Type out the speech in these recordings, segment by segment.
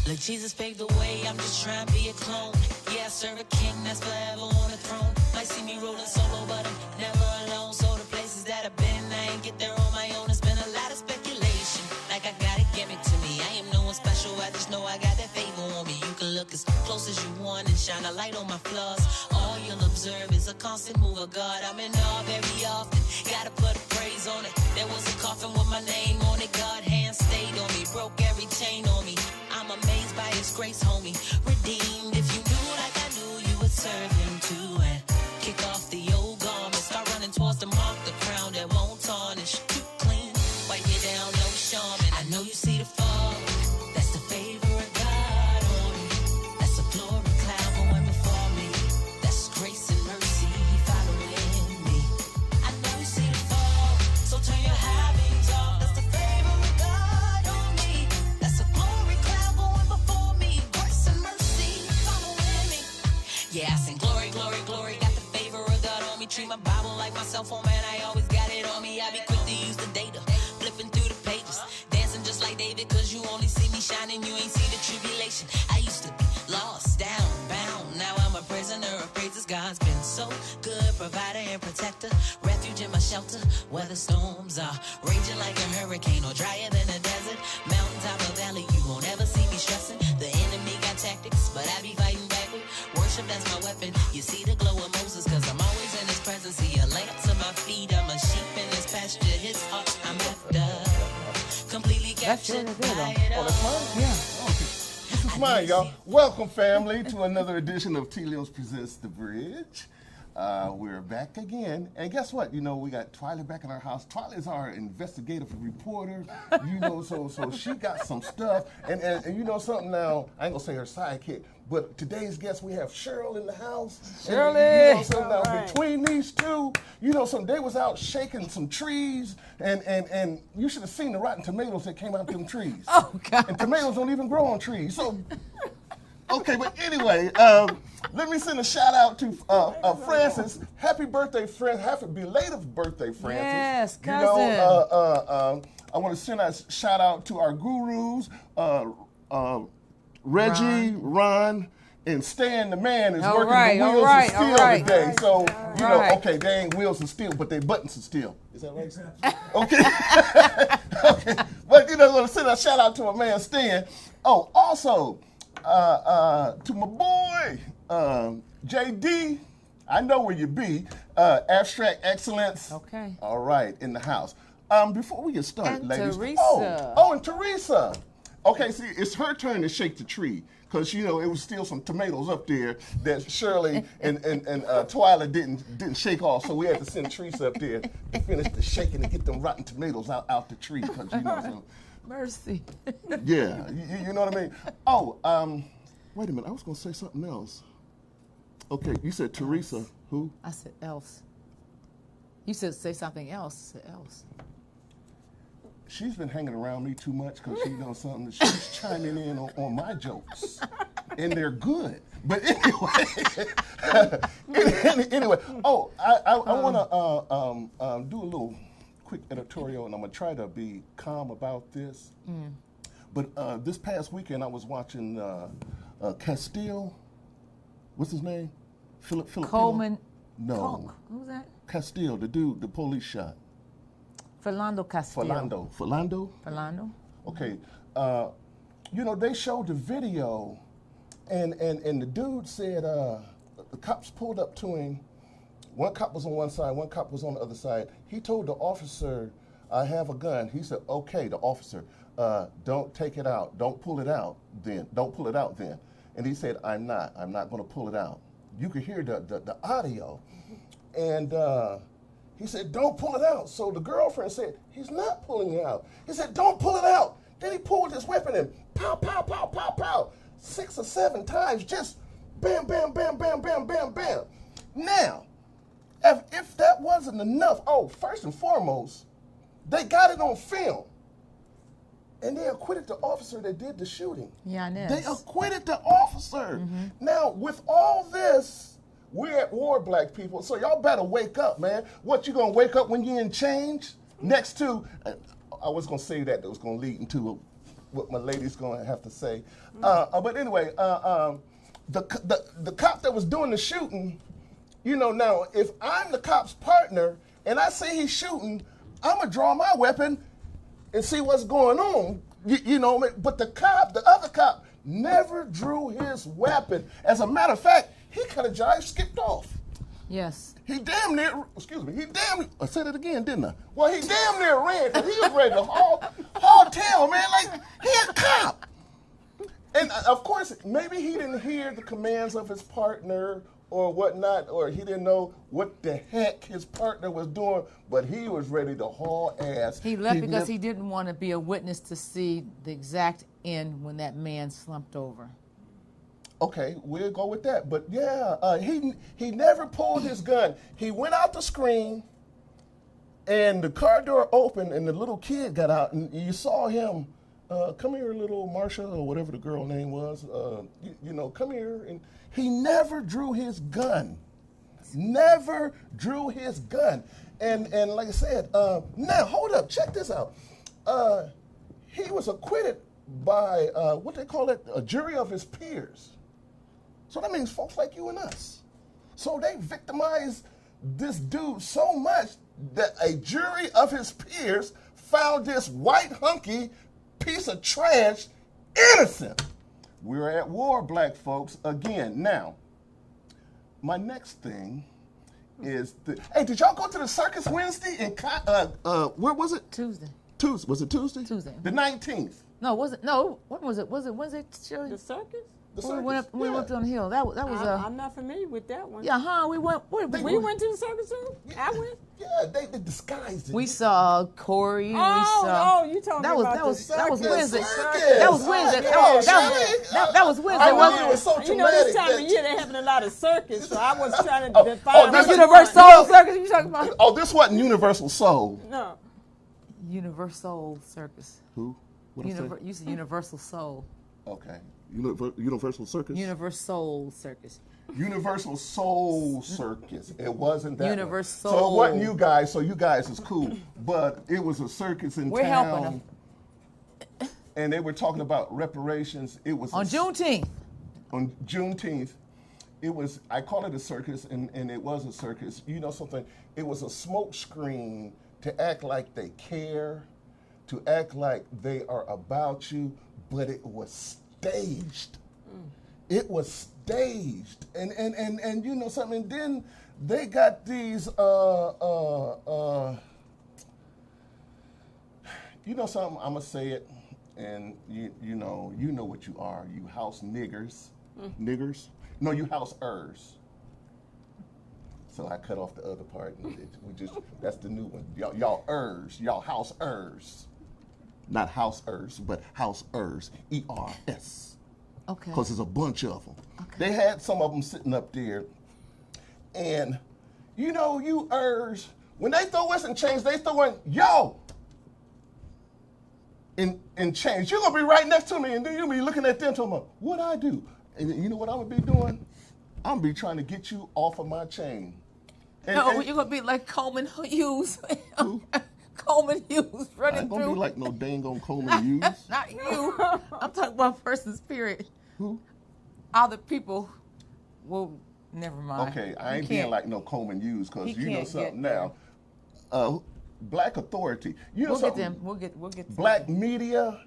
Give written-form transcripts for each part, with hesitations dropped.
Look, Jesus paved the way, I'm just trying to be a clone. Yeah, I serve a king that's forever on the throne. Might see me rolling solo, but I'm never alone. So the places that I've been, I ain't get there on my own. It's been a lot of speculation, like I gotta give it to me. I am no one special, I just know I got that favor on me. You can look as close as you want and shine a light on my flaws. All you'll observe is a constant move of God. I'm in awe very often, gotta put a praise on it. There was a coffin with my name on it, God hand stayed on me, broke every chain on me. I'm amazed by his grace, homie. Redeemed. If you knew like I knew, you would serve him too. And kick off the old garment, start running towards the mark, the crown that won't tarnish. Keep clean, wipe you down, no shaman. I know you see the fall. That's the favor of God on me. That's a glory cloud going before me. That's grace and mercy following me. I know you see the fall, so turn your high beams off. That's the favor of God on me. That's a glory cloud going before me. Grace and mercy following me. Yeah, I sing glory, glory, glory. Got the favor of God on me. Treat my Bible like my cell phone, man. I always got it on me. I be quick to use the data, flipping through the pages, dancing just like David. Cause you only see me shining, you ain't see the tribulation. I used to be lost, down, bound. Now I'm a prisoner of praises. God's been so good, provider and protector, refuge in my shelter. Weather storms are raging like a hurricane or drier than a desert. Mountaintop or valley, you won't ever see me stressing. The enemy got tactics, but I be fighting back with worship, that's my weapon. You see the glow of Moses, cause I'm always in his presence. He a lamp to my feet, I'm a sheep in his pasture. His heart I'm after, completely captured by it all. Oh, that's mine? Yeah. Okay. This is mine, y'all. Welcome, family, to another edition of T. Leos Presents The Bridge. We're back again. And guess what? You know, we got Twyla back in our house. Twyla is our investigative reporter. You know, so she got some stuff. And you know something now, I ain't gonna say her sidekick, but today's guest, we have Cheryl in the house. Shirley! And, you know, so now between these two, you know, they was out shaking some trees, and you should have seen the rotten tomatoes that came out them trees. Oh, God. And tomatoes don't even grow on trees. So, okay, but anyway, let me send a shout out to Francis. Happy birthday, Francis. Happy belated birthday, Francis. Yes, cousin. You know, I want to send a shout out to our gurus, Reggie, Ron, and Stan the man is working the wheels of steel today. So, you know, okay, they ain't wheels of steel, but they buttons of steel. Is that right? Okay. Okay. But, you know, I want to send a shout out to my man, Stan. Oh, also, to my boy, JD, I know where you be, Abstract Excellence. Okay. All right, in the house. Before we get started, And ladies. Teresa. Oh, and Teresa. Okay, see, it's her turn to shake the tree. Because, you know, it was still some tomatoes up there that Shirley and Twyla didn't shake off. So we had to send Teresa up there to finish the shaking and get them rotten tomatoes out the tree. Because, you know, so, Mercy. yeah, you know what I mean? Oh, wait a minute. I was going to say something else. Okay, you said Teresa. Who? I said else. You said say something else. I said else. She's been hanging around me too much because she knows something. She's chiming in on my jokes, and they're good. But anyway, anyway. Oh, I want to do a little quick editorial, and I'm gonna try to be calm about this. But this past weekend, I was watching Castile. What's his name? Philip Coleman. No. Who was that? Castile, the dude, the police shot. Philando Castillo. Philando? Okay. You know, they showed the video, and the dude said the cops pulled up to him. One cop was on one side, one cop was on the other side. He told the officer, I have a gun. He said, okay, the officer, don't take it out. Don't pull it out then. Don't pull it out then. And he said, I'm not going to pull it out. You could hear the audio. And he said, don't pull it out. So the girlfriend said, he's not pulling it out. He said, don't pull it out. Then he pulled his weapon and pow, pow, pow, pow, pow. 6 or 7 times, just bam, bam, bam, bam, bam, bam, bam. Now, if that wasn't enough, first and foremost, they got it on film. And they acquitted the officer that did the shooting. Yeah, They acquitted the officer. Now, with all this, we're at war, black people, so y'all better wake up, man. What, you gonna wake up when you're in change? Next to, I was gonna say that was gonna lead into what my lady's going to have to say. But anyway, the cop that was doing the shooting, you know, now if I'm the cop's partner and I see he's shooting, I'm gonna draw my weapon and see what's going on. You know, but the other cop, never drew his weapon. As a matter of fact, he could have jive skipped off. Yes. He damn near, I said it again, didn't I? Well, he damn near ran, because he was ready to haul tail, man, like he a cop. And of course, maybe he didn't hear the commands of his partner or whatnot, or he didn't know what the heck his partner was doing, but he was ready to haul ass. He left because he didn't want to be a witness to see the exact end when that man slumped over. Okay, we'll go with that. But yeah, he never pulled his gun. He went out the screen, and the car door opened, and the little kid got out, and you saw him. Come here, little Marsha, or whatever the girl name was. You know, come here. And he never drew his gun. Never drew his gun. And like I said, now hold up, check this out. He was acquitted by what they call it, a jury of his peers. So that means folks like you and us. So they victimized this dude so much that a jury of his peers found this white hunky piece of trash innocent. We're at war, black folks, again. Now, my next thing is, hey, did y'all go to the circus Wednesday in, where was it? Tuesday. Tuesday. Was it Tuesday? Tuesday. The 19th. No, was it? No, when was it? Was it Wednesday? The circus? The We circus. went up. We went on the hill. That was. I'm not familiar with that one. Yeah, huh? We went. We went to the circus too? I went. Yeah, they disguised it. We saw Corey. We saw. Oh, you talking That was about that was the that was circus. Wednesday. Circus. That was Wednesday. Oh, That was Wednesday. I wasn't knew it? it was so You know, this traumatic time of that- year they're having a lot of circus, so I was trying to define. that's what Universal one. Circus. You talking about? Oh, this wasn't Universal Soul. No. Universal Circus. Who? What I say? You said Universal Soul. Okay. Universal Circus? Universal Circus. Universal Soul Circus. It wasn't that Universal. one. So it wasn't you guys, so you guys is cool. But it was a circus in We're town. helping them. And they were talking about reparations. It was On Juneteenth. On Juneteenth. It was, I call it a circus, and it was a circus. You know something? It was a smoke screen to act like they care, to act like they are about you, but it was staged. It was staged. And you know something, and then they got these, you know something, I'm gonna say it, and you know what you are, you house niggers. Niggers? No, you house-ers. So I cut off the other part, and that's the new one. Y'all-ers, y'all house-ers. Not house-ers, but house-ers, E-R-S. Okay. Because there's a bunch of them. Okay. They had some of them sitting up there, and you know, you ers, when they throw us in change, they throw in, yo, in change. You're gonna be right next to me, and then you'll be looking at them talking about, what I do? And you know what I'm gonna be doing? I'm gonna be trying to get you off of my chain. No, you're gonna be like Coleman Hughes. Coleman Hughes I running ain't gonna through. be like no dang on Coleman Hughes. Not you. I'm talking about person's spirit. Who? Other people. Well, never mind. Okay, I You ain't being can't- like no Coleman Hughes, because He you know can't something get now. Black authority. You know We'll get something? them. We'll get them. Black media,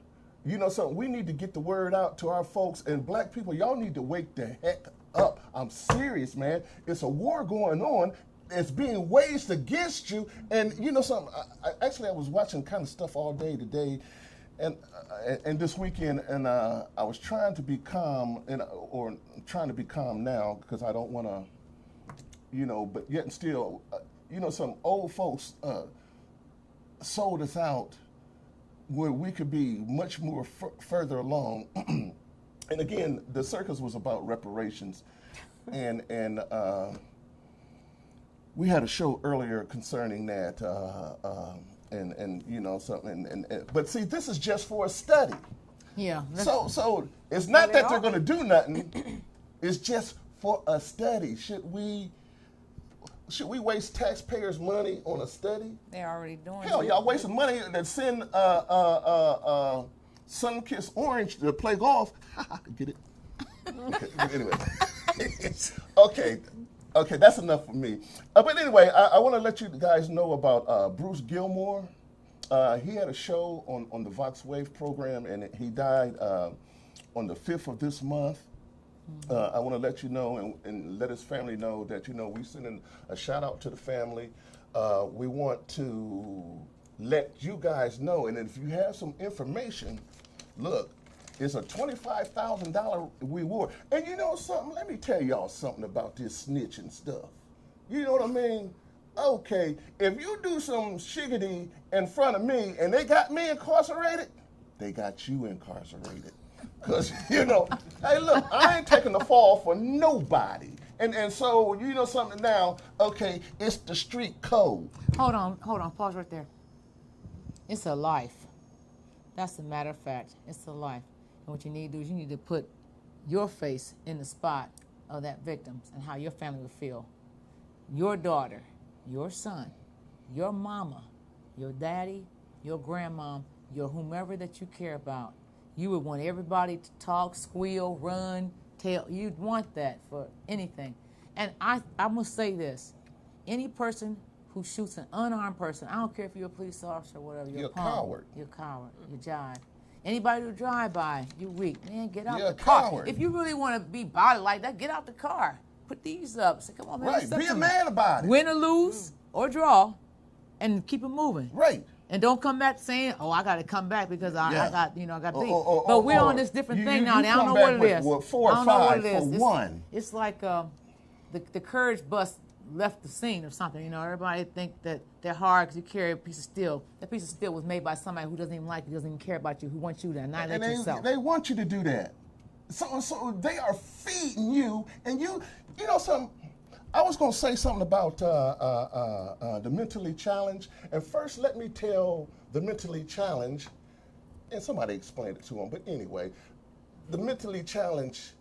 you know something, we need to get the word out to our folks, and black people, y'all need to wake the heck up. I'm serious, man. It's a war going on. It's being waged against you. And you know something, I was watching kind of stuff all day today, and this weekend, and I was trying to be calm, or trying to be calm now, because I don't want to, you know, but yet and still, you know, some old folks sold us out where we could be much more further along. And again, the circus was about reparations, and we had a show earlier concerning that, and you know something. And but see, this is just for a study. Yeah. So it's not that they're going to do nothing. It's just for a study. Should we waste taxpayers' money on a study? They're already doing Hell, it. y'all wasting money to send sun-kissed orange to play golf. Get it? Okay, anyway. Okay, that's enough for me. But anyway, I want to let you guys know about Bruce Gilmore. He had a show on the Vox Wave program, and he died on the 5th of this month. I want to let you know and let his family know that, we sending a shout out to the family. We want to let you guys know, and if you have some information, look, it's a $25,000 reward. And you know something? Let me tell y'all something about this snitching stuff. You know what I mean? Okay, if you do some shiggity in front of me and they got me incarcerated, they got you incarcerated. Because, hey, look, I ain't taking the fall for nobody. And so, you know something now, okay, it's the street code. Hold on, pause right there. It's a life. That's a matter of fact. It's a life. And what you need to do is you need to put your face in the spot of that victim and how your family would feel. Your daughter, your son, your mama, your daddy, your grandmom, your whomever that you care about. You would want everybody to talk, squeal, run, tell. You'd want that for anything. And I must say this. Any person who shoots an unarmed person, I don't care if you're a police officer or whatever, you're a coward. You're a coward. You're jive. Anybody who drive by, you weak. Man, get out You're the car. Coward. If you really want to be body like that, get out the car. Put these up. Say, come on, man. Right, be a man about it. Win or lose or draw, and keep it moving. Right. And don't come back saying, "Oh, I got to come back because I got beat." But we're on this different thing now. And I don't know what it is. With 4 or 5 for one. It's like the courage bus left the scene or something. Everybody think that they're hard because you carry a piece of steel. That piece of steel was made by somebody who doesn't even like you, doesn't even care about you, who wants you to annihilate yourself. They want you to do that. So they are feeding you, and you know something. I was going to say something about the mentally challenged, and first let me tell the mentally challenged, and somebody explained it to them, but anyway, the mentally challenged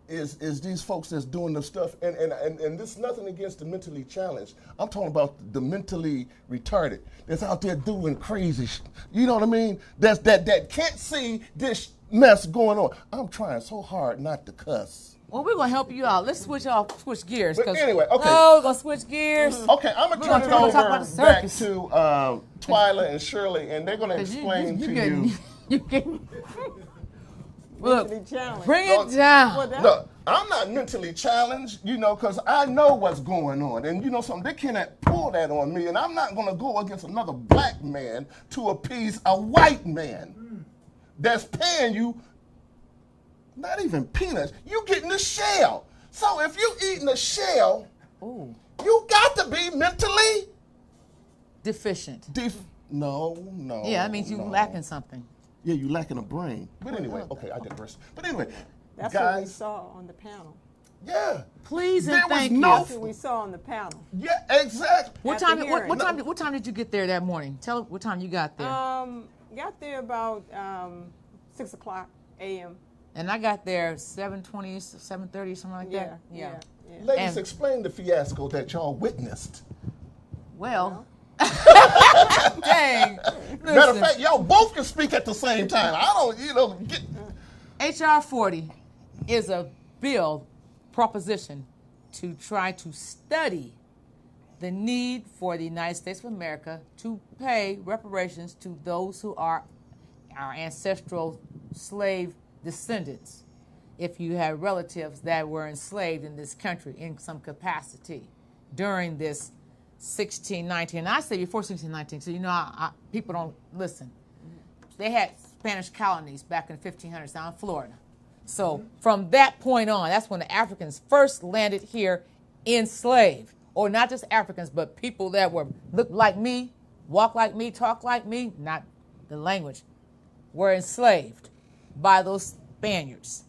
is these folks that's doing the stuff, and this is nothing against the mentally challenged. I'm talking about the mentally retarded that's out there doing crazy you know what I mean? That can't see this mess going on. I'm trying so hard not to cuss. Well, we're going to help you out. Let's switch gears. But anyway, okay. Oh, we're going to switch gears. Okay, I'm going to turn it over back to Twyla and Shirley, and they're going to explain to you. You getting look, challenged. Bring it down. Look, I'm not mentally challenged, because I know what's going on. And something, they cannot pull that on me, and I'm not going to go against another black man to appease a white man that's paying you not even peanuts. You getting the shell. So if you eating the shell, you got to be mentally deficient. No. Yeah, that means you lacking something. Yeah, you lacking a brain. But anyway, okay, I digress. But anyway, that's guys, what we saw on the panel. Yeah. Please and thank you. That's what we saw on the panel. Yeah, exactly. What time did you get there that morning? Tell what time you got there. Got there about 6 o'clock a.m. And I got there 7:20, 7:30, something like that. Yeah. Ladies, explain the fiasco that y'all witnessed. Well, dang. Matter of fact, y'all both can speak at the same time. I don't, get. H.R. 40 is a bill proposition to try to study the need for the United States of America to pay reparations to those who are our ancestral slave descendants, if you have relatives that were enslaved in this country in some capacity during this 1619. And I say before 1619, so people don't listen. They had Spanish colonies back in the 1500s down in Florida. So from that point on, that's when the Africans first landed here enslaved. Or not just Africans, but people that look like me, walk like me, talk like me, not the language, were enslaved by those Spaniards.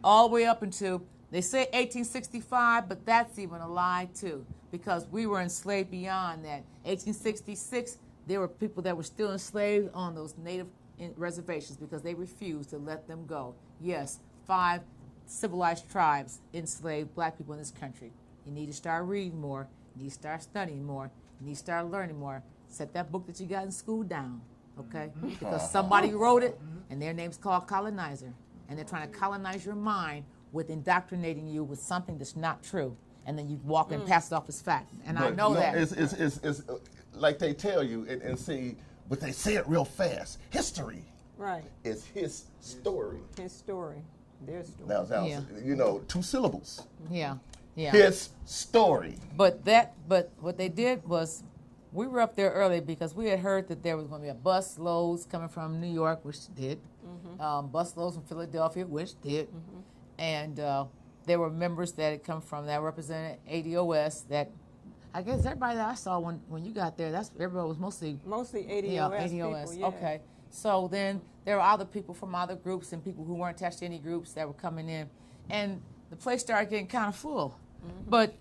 All the way up until, they say 1865, but that's even a lie too, because we were enslaved beyond that. 1866, there were people that were still enslaved on those native reservations because they refused to let them go. Yes, 5 civilized tribes enslaved black people in this country. You need to start reading more. You need to start studying more. You need to start learning more. Set that book that you got in school down. okay? Because somebody wrote it, and their name's called colonizer. And they're trying to colonize your mind with indoctrinating you with something that's not true. And then you walk and pass it off as fact. And I But know no, that. It's like they tell you and see, but they say it real fast. History Right. is his story. His story. Their story. Now, Yeah. 2 syllables. Yeah, yeah. His story. But what they did was, we were up there early because we had heard that there was going to be a bus loads coming from New York, which did. Bus loads from Philadelphia, which did. And there were members that had come from that represented ADOS. That I guess everybody that I saw when you got there, everybody was mostly ADOS ADOS. people, yeah. Okay. So then there were other people from other groups and people who weren't attached to any groups that were coming in, and the place started getting kind of full. But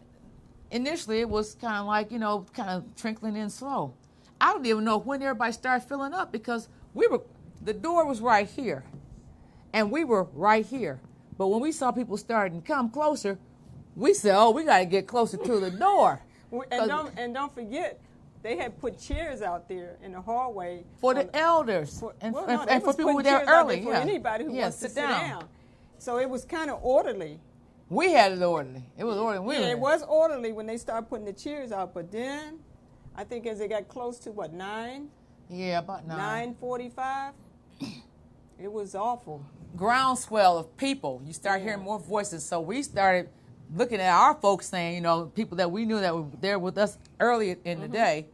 initially it was kind of like, kind of trickling in slow. I don't even know when everybody started filling up because the door was right here and we were right here. But when we saw people starting to come closer, we said, oh, we got to get closer to the door. And don't forget, they had put chairs out there in the hallway For the elders and they for was people who were putting there chairs out early. for anybody who wants to sit down. So it was kind of orderly. We had it orderly. It was orderly. It was orderly when they started putting the chairs out, but then I think as they got close to 9? Yeah, about 9:45, it was awful. Groundswell of people. You start hearing more voices. So we started looking at our folks saying, people that we knew that were there with us early in the day,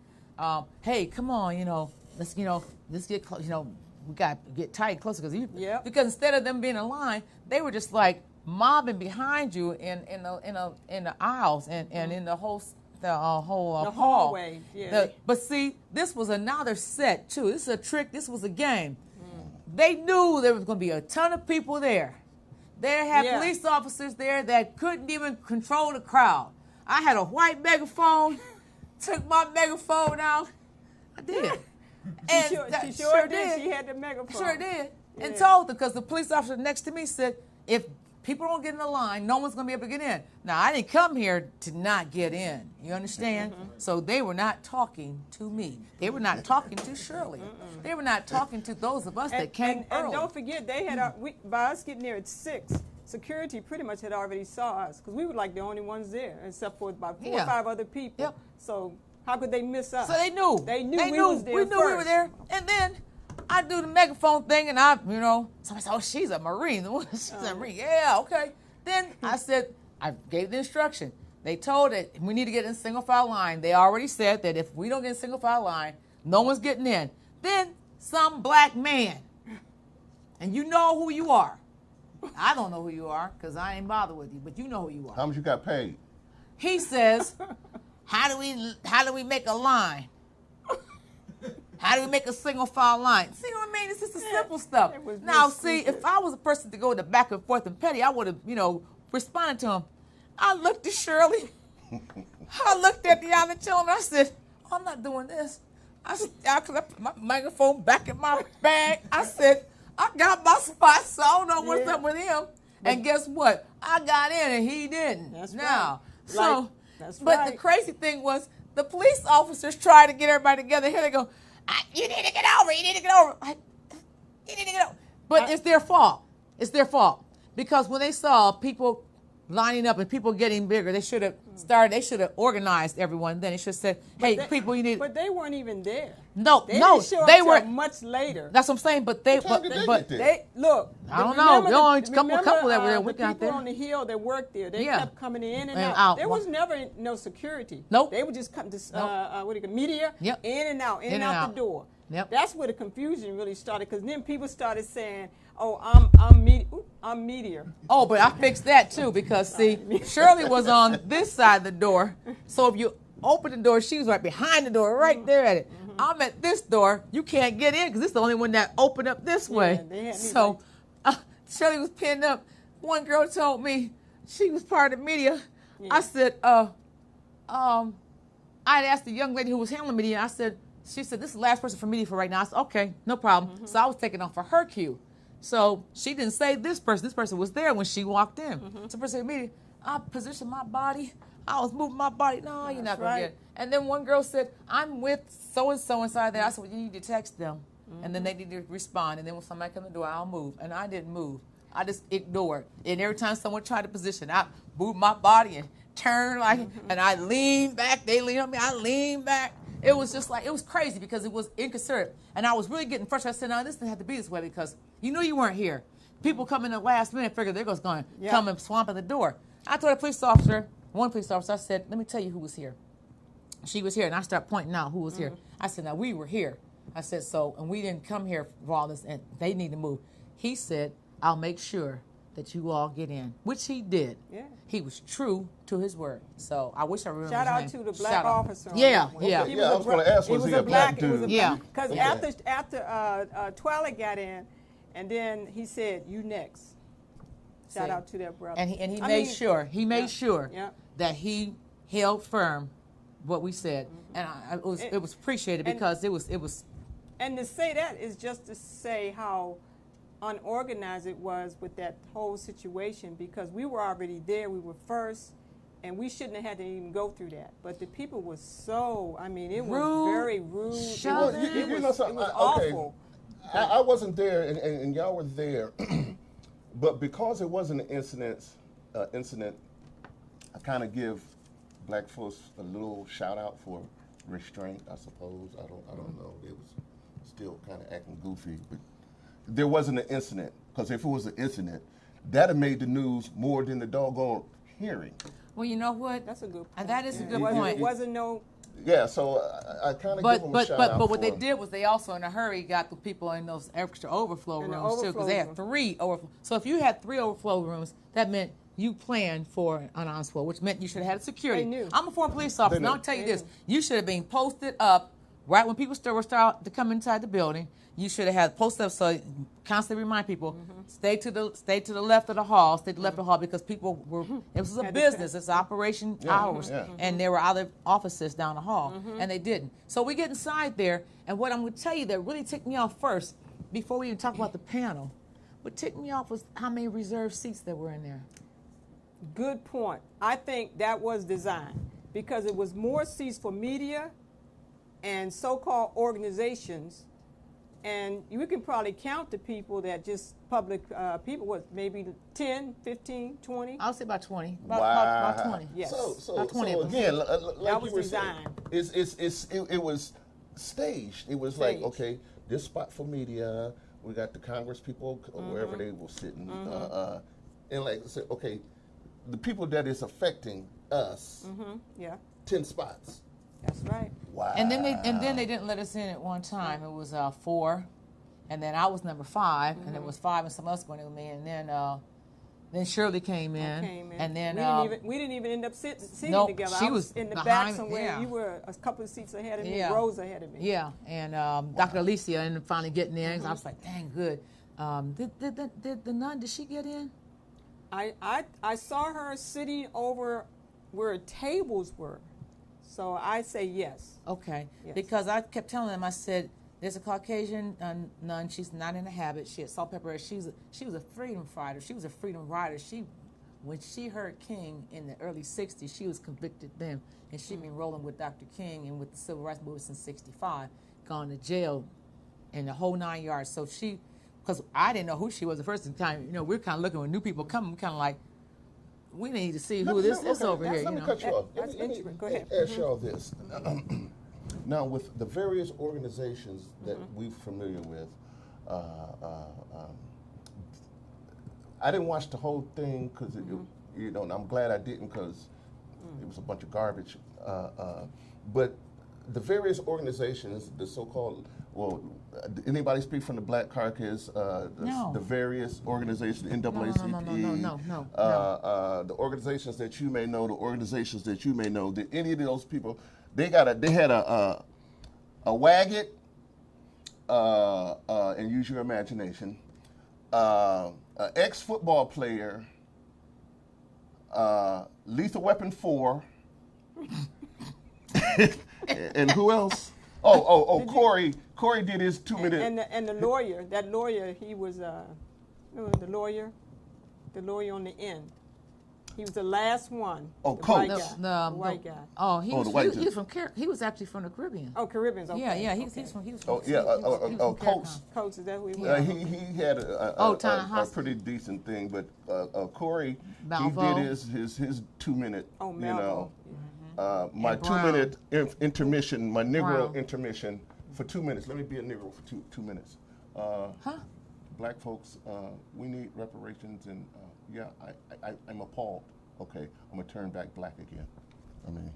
hey, come on, let's get close, we got to get tight closer because instead of them being in line, they were just like mobbing behind you in the aisles and in the whole hall. Hallway. Yeah. But see, this was another set too. This is a trick. This was a game. They knew there was going to be a ton of people there. They had police officers there that couldn't even control the crowd. I had a white megaphone, took my megaphone out. I did. She sure did. She had the megaphone. Sure did. And told them, because the police officer next to me said, if people don't get in the line, no one's going to be able to get in. Now, I didn't come here to not get in. You understand? So they were not talking to me. They were not talking to Shirley. They were not talking to those of us that came early. And don't forget, they had by us getting there at 6, security pretty much had already saw us because we were like the only ones there, except for about 4 or 5 other people. Yep. So how could they miss us? So they knew. They knew we was there We knew we were there. And then I do the megaphone thing, and somebody said, oh, she's a Marine. She's a Marine. Yeah, okay. Then I said, I gave the instruction. They told it, we need to get in single file line. They already said that if we don't get in single file line, no one's getting in. Then some black man, and you know who you are. I don't know who you are because I ain't bothered with you, but you know who you are. How much you got paid? He says, how do we make a line? How do we make a single file line? See what I mean? This is the simple stuff. Now, see, if I was a person to go to back and forth and petty, I would have, responded to him. I looked at Shirley. I looked at the other gentleman. I said, I'm not doing this. I put my microphone back in my bag. I said, I got my spot, so I don't know what's up with him. And guess what? I got in and he didn't. That's now, right. But the crazy thing was, the police officers tried to get everybody together. Here they go. You need to get over. You need to get over. You need to get over. But it's their fault. It's their fault. Because when they saw people lining up and people getting bigger, they should have started. They should have organized everyone. Then they should have said, "Hey, people, you need." But they weren't even there. No, they were much later. That's what I'm saying. But they look. I don't know. There were only a couple that were there. We got there. The people on the hill that worked there, they kept coming in and out. There was never no security. Nope. They would just come to media, in and out the door. Yep. That's where the confusion really started, because then people started saying, "Oh, I'm media." Oh, but I fixed that too, because see, Shirley was on this side of the door, so if you open the door, she was right behind the door, right there at it. I'm at this door. You can't get in because it's the only one that opened up this way. So Shirley was pinned up. One girl told me she was part of the media. Yeah. I said, I had asked the young lady who was handling media. She said, this is the last person for media for right now. I said, okay, no problem. So I was taking off for her cue. So she didn't say this person. This person was there when she walked in. So the person said, media, I positioned my body. I was moving my body. No, you're not going to get it. And then one girl said, I'm with so-and-so inside there. I said, well, you need to text them. and then they need to respond. And then when somebody comes to the door, I'll move. And I didn't move. I just ignored. And every time someone tried to position, I moved my body and turned and I leaned back. They leaned on me. I leaned back. It was just like, it was crazy because it was inconsiderate. And I was really getting frustrated. I said, no, this didn't have to be this way because you knew you weren't here. People come in the last minute, figure they're going to come and swamp at the door. I told a police officer, one police officer, I said, let me tell you who was here. She was here, and I started pointing out who was here. I said, now, we were here. I said, so, and we didn't come here for all this, and they need to move. He said, I'll make sure that you all get in, which he did. Yeah. He was true to his word. So I wish I remember Shout out his name. to the black officer. Yeah, yeah. Okay, I was going to ask, was he a black dude? Yeah. Because after Twilight got in, and then he said, you next. Shout out to that brother. And he made sure that he held firm what we said. And it was appreciated because it was. And to say that is just to say how unorganized it was with that whole situation, because we were already there, we were first, and we shouldn't have had to even go through that. But the people were so, I mean, it was very rude. It was awful. I wasn't there, and y'all were there, but because it wasn't an incident, I kind of give black folks a little shout out for restraint, I suppose. I don't know. It was still kind of acting goofy, but there wasn't an incident, because if it was an incident, that'd have made the news more than the doggone hearing. Well, you know what? That's a good point. That is a good point. It wasn't no. Yeah, so I kind of give them a shout out. But what they did was they also, in a hurry, got the people in those extra overflow rooms too, because they had 3 overflow. So if you had 3 overflow rooms, that meant you planned for an onslaught, which meant you should have had security. They knew. I'm a former police officer, and I'll tell you this: you should have been posted up right when people were starting to come inside the building. You should have had posted up so you constantly remind people, stay to the left of the hall, stay to the left of the hall, because people were, it was a business, it's operation hours, and there were other offices down the hall, and they didn't. So we get inside there, and what I'm going to tell you that really ticked me off first, before we even talk about the panel, what ticked me off was how many reserved seats there were in there. Good point. I think that was designed because it was more seats for media and so-called organizations. And you can probably count the people that just public people, what, maybe 10, 15, 20? I'll say about 20. Wow. About 20. Yes. So about 20 of them. again, like that was you were designed. saying, it was staged. It was like, okay, this spot for media, we got the Congress people, or wherever they were sitting. And like I said, okay, the people that is affecting us, 10 spots. That's right. Wow. And then they didn't let us in at one time. It was 4, and then I was number 5, and it was 5 and someone else going in with me, and then Shirley came in. And then we didn't even end up sitting together. She I was in the back somewhere. Yeah. You were a couple of seats ahead of me, rows ahead of me. Yeah, and Dr. Alicia ended up finally getting in. I was like, dang, good. Did the nun, did she get in? I saw her sitting over where tables were. So I say yes. Okay. Yes. Because I kept telling them, I said, there's a Caucasian nun. She's not in a habit. She had salt pepper. She was a freedom fighter. She was a freedom rider. When she heard King in the early 60s, she was convicted then. And she'd been rolling with Dr. King and with the Civil Rights Movement since 65, gone to jail and the whole 9 yards. So because I didn't know who she was the first time, we're kind of looking when new people come, we're kind of like, we need to see who this is over here. Let me cut you off. That's interesting. Go ahead. Ask y'all this. Now, with the various organizations that we're familiar with, I didn't watch the whole thing because, and I'm glad I didn't because it was a bunch of garbage. But the various organizations, the so-called, anybody speak from the Black Caucus, No. the various organizations, NAACP, No. the organizations that you may know, the organizations that you may know, that any of those people, they had a WAGIT, and use your imagination, an ex-football player, Lethal Weapon 4, and who else? Corey did his 2-minute. And the lawyer, that lawyer, he was the lawyer on the end. He was the last one. Oh, the Coates. white guy. The white guy. Oh, he Oh, was, the white he was dude. from he was actually from the Caribbean. Oh, Caribbeans. Okay. Yeah, okay. he's from. Oh, yeah, Coates. Coates, is that who he was? He had a pretty decent thing, but Corey, Malvo. he did his 2 minute, Oh, you know, Malvo. my And 2 Brown. minute intermission, my Negro Brown. intermission for 2 minutes. Let me be a Negro for two minutes. Black folks, we need reparations, and yeah, I'm appalled. Okay, I'm gonna turn back black again. I mean,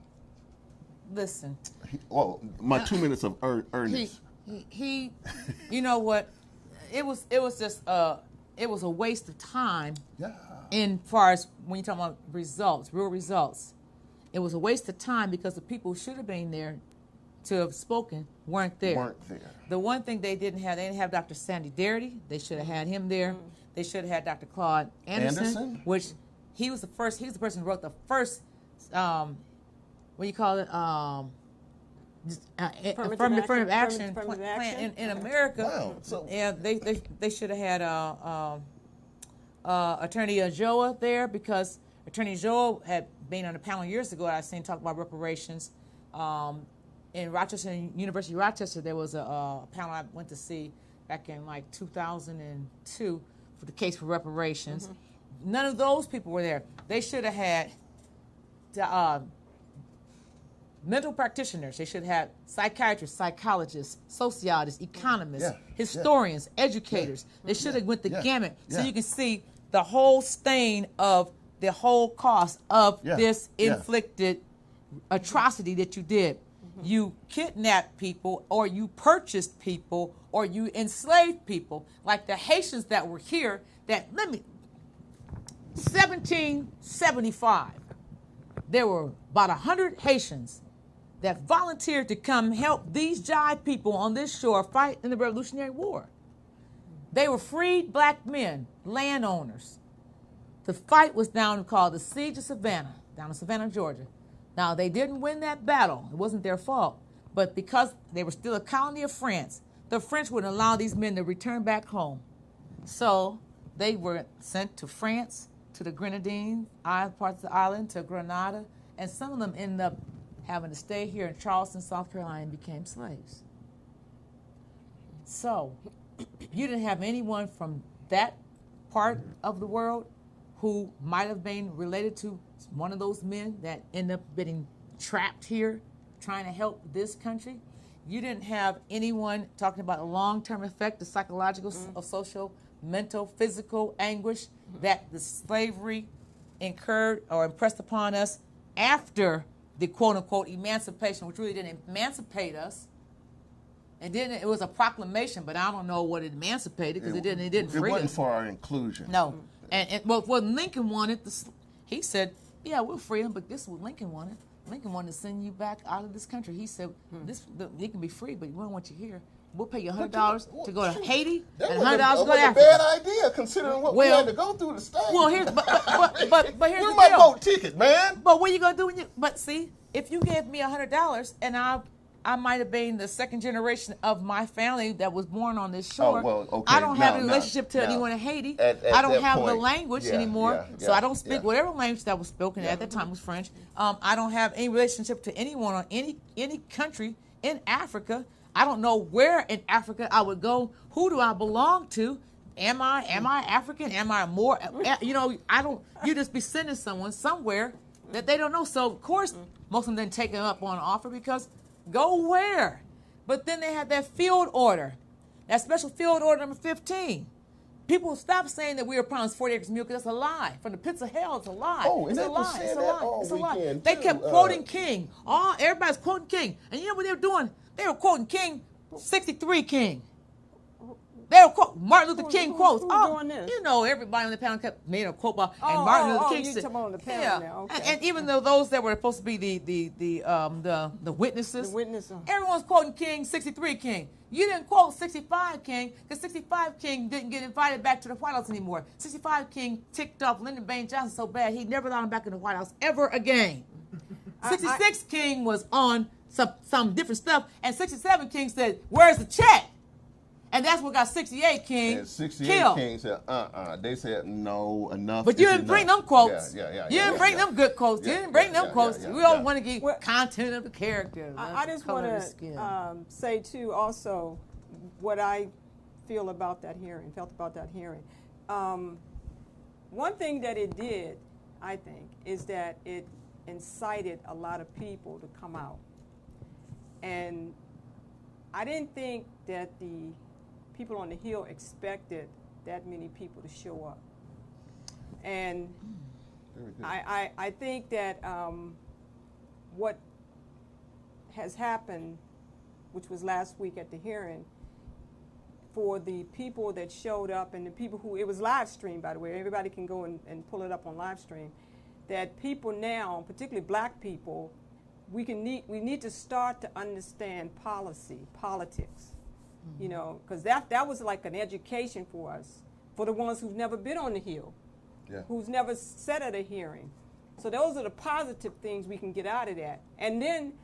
Listen, my 2 minutes of earnings. he you know what? It was just it was a waste of time. Yeah. In far as when you talk about results, real results, it was a waste of time because the people who should have been there to have spoken weren't there. The one thing they didn't have Dr. Sandy Darity. They should have had him there. They should have had Dr. Claude Anderson, which he was the first. He was the person who wrote the first. What do you call it? Affirmative action plan in America. Wow. So, yeah, they should have had Attorney Joa there, because Attorney Joa had been on a panel years ago. I seen talk about reparations. In Rochester, University of Rochester, there was a panel I went to see back in like 2002 for the case for reparations. Mm-hmm. None of those people were there. They should have had mental practitioners. They should have had psychiatrists, psychologists, sociologists, economists, historians, educators. They should have went the gamut so you can see the whole stain of the whole cost of this inflicted atrocity that you did. You kidnapped people, or you purchased people, or you enslaved people, like the Haitians that were here. 1775, there were about 100 Haitians that volunteered to come help these Jive people on this shore fight in the Revolutionary War. They were freed black men, landowners. The fight was called the Siege of Savannah, down in Savannah, Georgia. Now, they didn't win that battle. It wasn't their fault. But because they were still a colony of France, the French wouldn't allow these men to return back home. So they were sent to France, to the Grenadines, parts of the island, to Grenada, and some of them ended up having to stay here in Charleston, South Carolina, and became slaves. So you didn't have anyone from that part of the world who might have been related to one of those men that ended up getting trapped here trying to help this country. You didn't have anyone talking about a long-term effect, the psychological, social, mental, physical anguish that the slavery incurred or impressed upon us after the quote-unquote emancipation, which really didn't emancipate us. It was a proclamation, but I don't know what it emancipated, because it didn't free us. It wasn't for our inclusion. No. And what Lincoln wanted, he said, yeah, we'll free them, but this is what Lincoln wanted. Lincoln wanted to send you back out of this country. He said, you can be free, but we don't want you here. We'll pay you $100 to go to Haiti and $100 to go to Africa. That was a bad idea, considering what we had to go through to stay. Well, here's but here's the deal. my boat ticket, man? But what are you going to do when you... But see, if you gave me $100 and I might have been the second generation of my family that was born on this shore. Oh, well, okay. I don't have a relationship to anyone in Haiti. I don't have the language anymore, so I don't speak whatever language that was spoken at that time was French. I don't have any relationship to anyone or any country in Africa. I don't know where in Africa I would go. Who do I belong to? Am I African? Am I more? I don't. You just be sending someone somewhere that they don't know. So of course, most of them didn't take it up on offer, because. Go where? But then they had that field order, that special field order number 15. People stop saying that we were promised 40 acres of milk, because that's a lie. From the pits of hell, it's a lie. Oh, it's and a lie. It's a lie. It's a lie. Weekend they too. kept quoting King. Everybody's quoting King. And you know what they were doing? They were quoting King, 63 King. They were quoting Martin Luther King quotes. Who's doing this? You know, everybody on the panel kept made a quote about, and Martin Luther King said, on the panel now. Okay. And even though those that were supposed to be the witnesses, everyone's quoting King, 63 King. You didn't quote 65 King, because 65 King didn't get invited back to the White House anymore. 65 King ticked off Lyndon Baines Johnson so bad he never allowed him back in the White House ever again. 66 King was on some different stuff, and 67 King said, "Where's the check?" And that's what got 68 King And 68 killed. King said, They said, no, enough. But you is didn't bring enough. them quotes. Yeah. You didn't bring them good quotes. Yeah, You didn't bring yeah, them quotes. yeah, We always yeah. want to get Well, content of the character. I just want to say too, also, what I felt about that hearing. One thing that it did, I think, is that it incited a lot of people to come out. And I didn't think that the people on the Hill expected that many people to show up. And Very good. I think that what has happened, which was last week at the hearing, for the people that showed up and the people who, it was live streamed, by the way, everybody can go and pull it up on live stream, that people now, particularly black people, we need to start to understand politics, you know, because that was like an education for us, for the ones who've never been on the Hill, who's never sat at a hearing. So those are the positive things we can get out of that. And then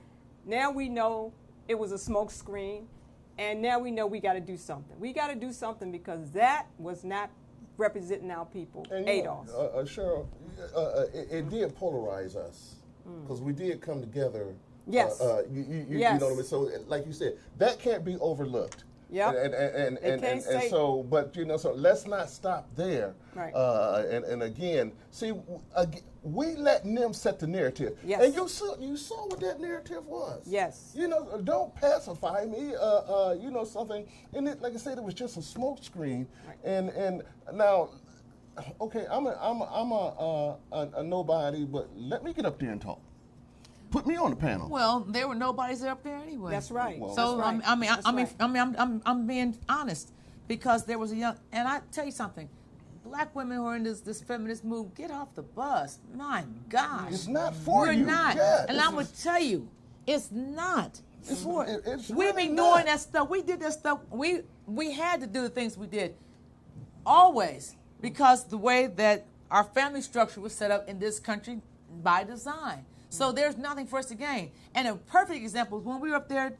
now we know it was a smoke screen, and now we know we got to do something. We got to do something because that was not representing our people. And Adolph. Cheryl, it did polarize us because we did come together. Yes. You Yes. know what I mean? So, like you said, that can't be overlooked. Yep. And so, but you know, so let's not stop there. Right. And again, see, we letting them set the narrative. Yes. And you saw what that narrative was. Yes. You know, don't pacify me. You know something. And it, like I said, it was just a smoke screen. Right. And now, okay, I'm a nobody, but let me get up there and talk. Put me on the panel. Well, there were nobodies up there anyway. That's right. Well, So That's right. I'm being honest, because there was a young, and I tell you something, black women who are in this feminist move, get off the bus. My gosh, It's not for we're you. not, Yeah, and this I'm gonna tell you, it's not. It's We've really ignoring not. that stuff. We did that stuff. We had to do the things we did, always, because the way that our family structure was set up in this country by design. So there's nothing for us to gain. And a perfect example is when we were up there,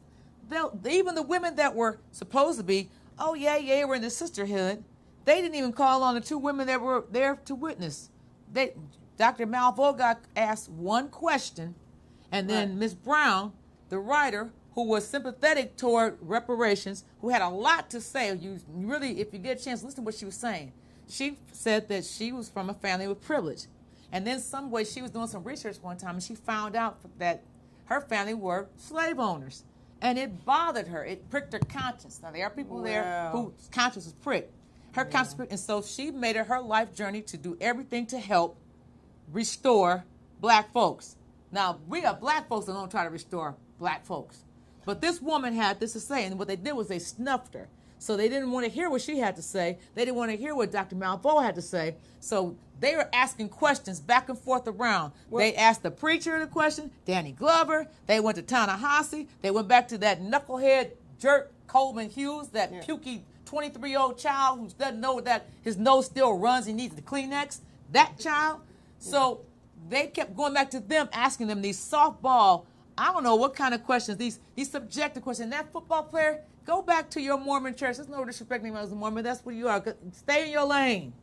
even the women that were supposed to be, oh yeah, we're in the sisterhood, they didn't even call on the two women that were there to witness. Dr. Malveaux got asked one question, and then Ms. Brown, the writer, who was sympathetic toward reparations, who had a lot to say. You really, if you get a chance, listen to what she was saying. She said that she was from a family with privilege. And then some way she was doing some research one time, and she found out that her family were slave owners. And it bothered her. It pricked her conscience. Now, there are people there whose conscience was pricked. Her conscience was pricked. And so she made it her life journey to do everything to help restore black folks. Now, we are black folks that don't try to restore black folks. But this woman had this to say, and what they did was they snuffed her. So they didn't want to hear what she had to say. They didn't want to hear what Dr. Malveaux had to say. So they were asking questions back and forth around. They asked the preacher the question, Danny Glover. They went to Ta-Nehisi. They went back to that knucklehead jerk Coleman Hughes, that pukey 23-year-old child who doesn't know that his nose still runs. He needs the Kleenex. That child. So they kept going back to them, asking them these softball, I don't know what kind of questions, these subjective questions. And that football player, go back to your Mormon church. There's no disrespect anyone as a Mormon. That's what you are. Stay in your lane.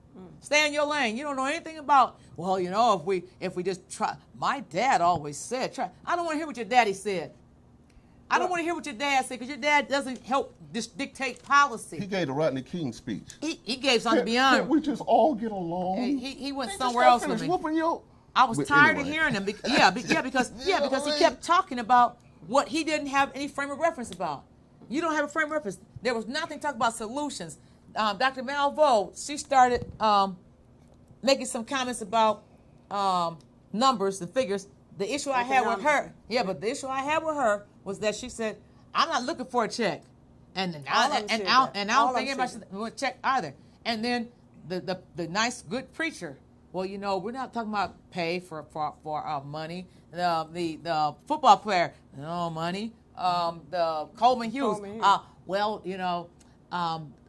Stay in your lane. You don't know anything about, well, you know, if we just try. My dad always said, try. I don't want to hear what your daddy said. I don't want to hear what your dad said, because your dad doesn't help dictate policy. He gave the Rodney King speech. He gave something beyond. Can't we just all get along? He went They somewhere just else with me. whooping you. I was But tired anyway. of hearing him. Because he kept talking about what he didn't have any frame of reference about. You don't have a frame of reference. There was nothing talking about solutions. Dr. Malveaux, she started making some comments about numbers and figures. The issue I had with her, but the issue I had with her was that she said, "I'm not looking for a check," and I don't think anybody should want a check either. And then the nice good preacher. Well, you know, we're not talking about pay for money. The football player, no money. The Coleman Hughes. Well, you know,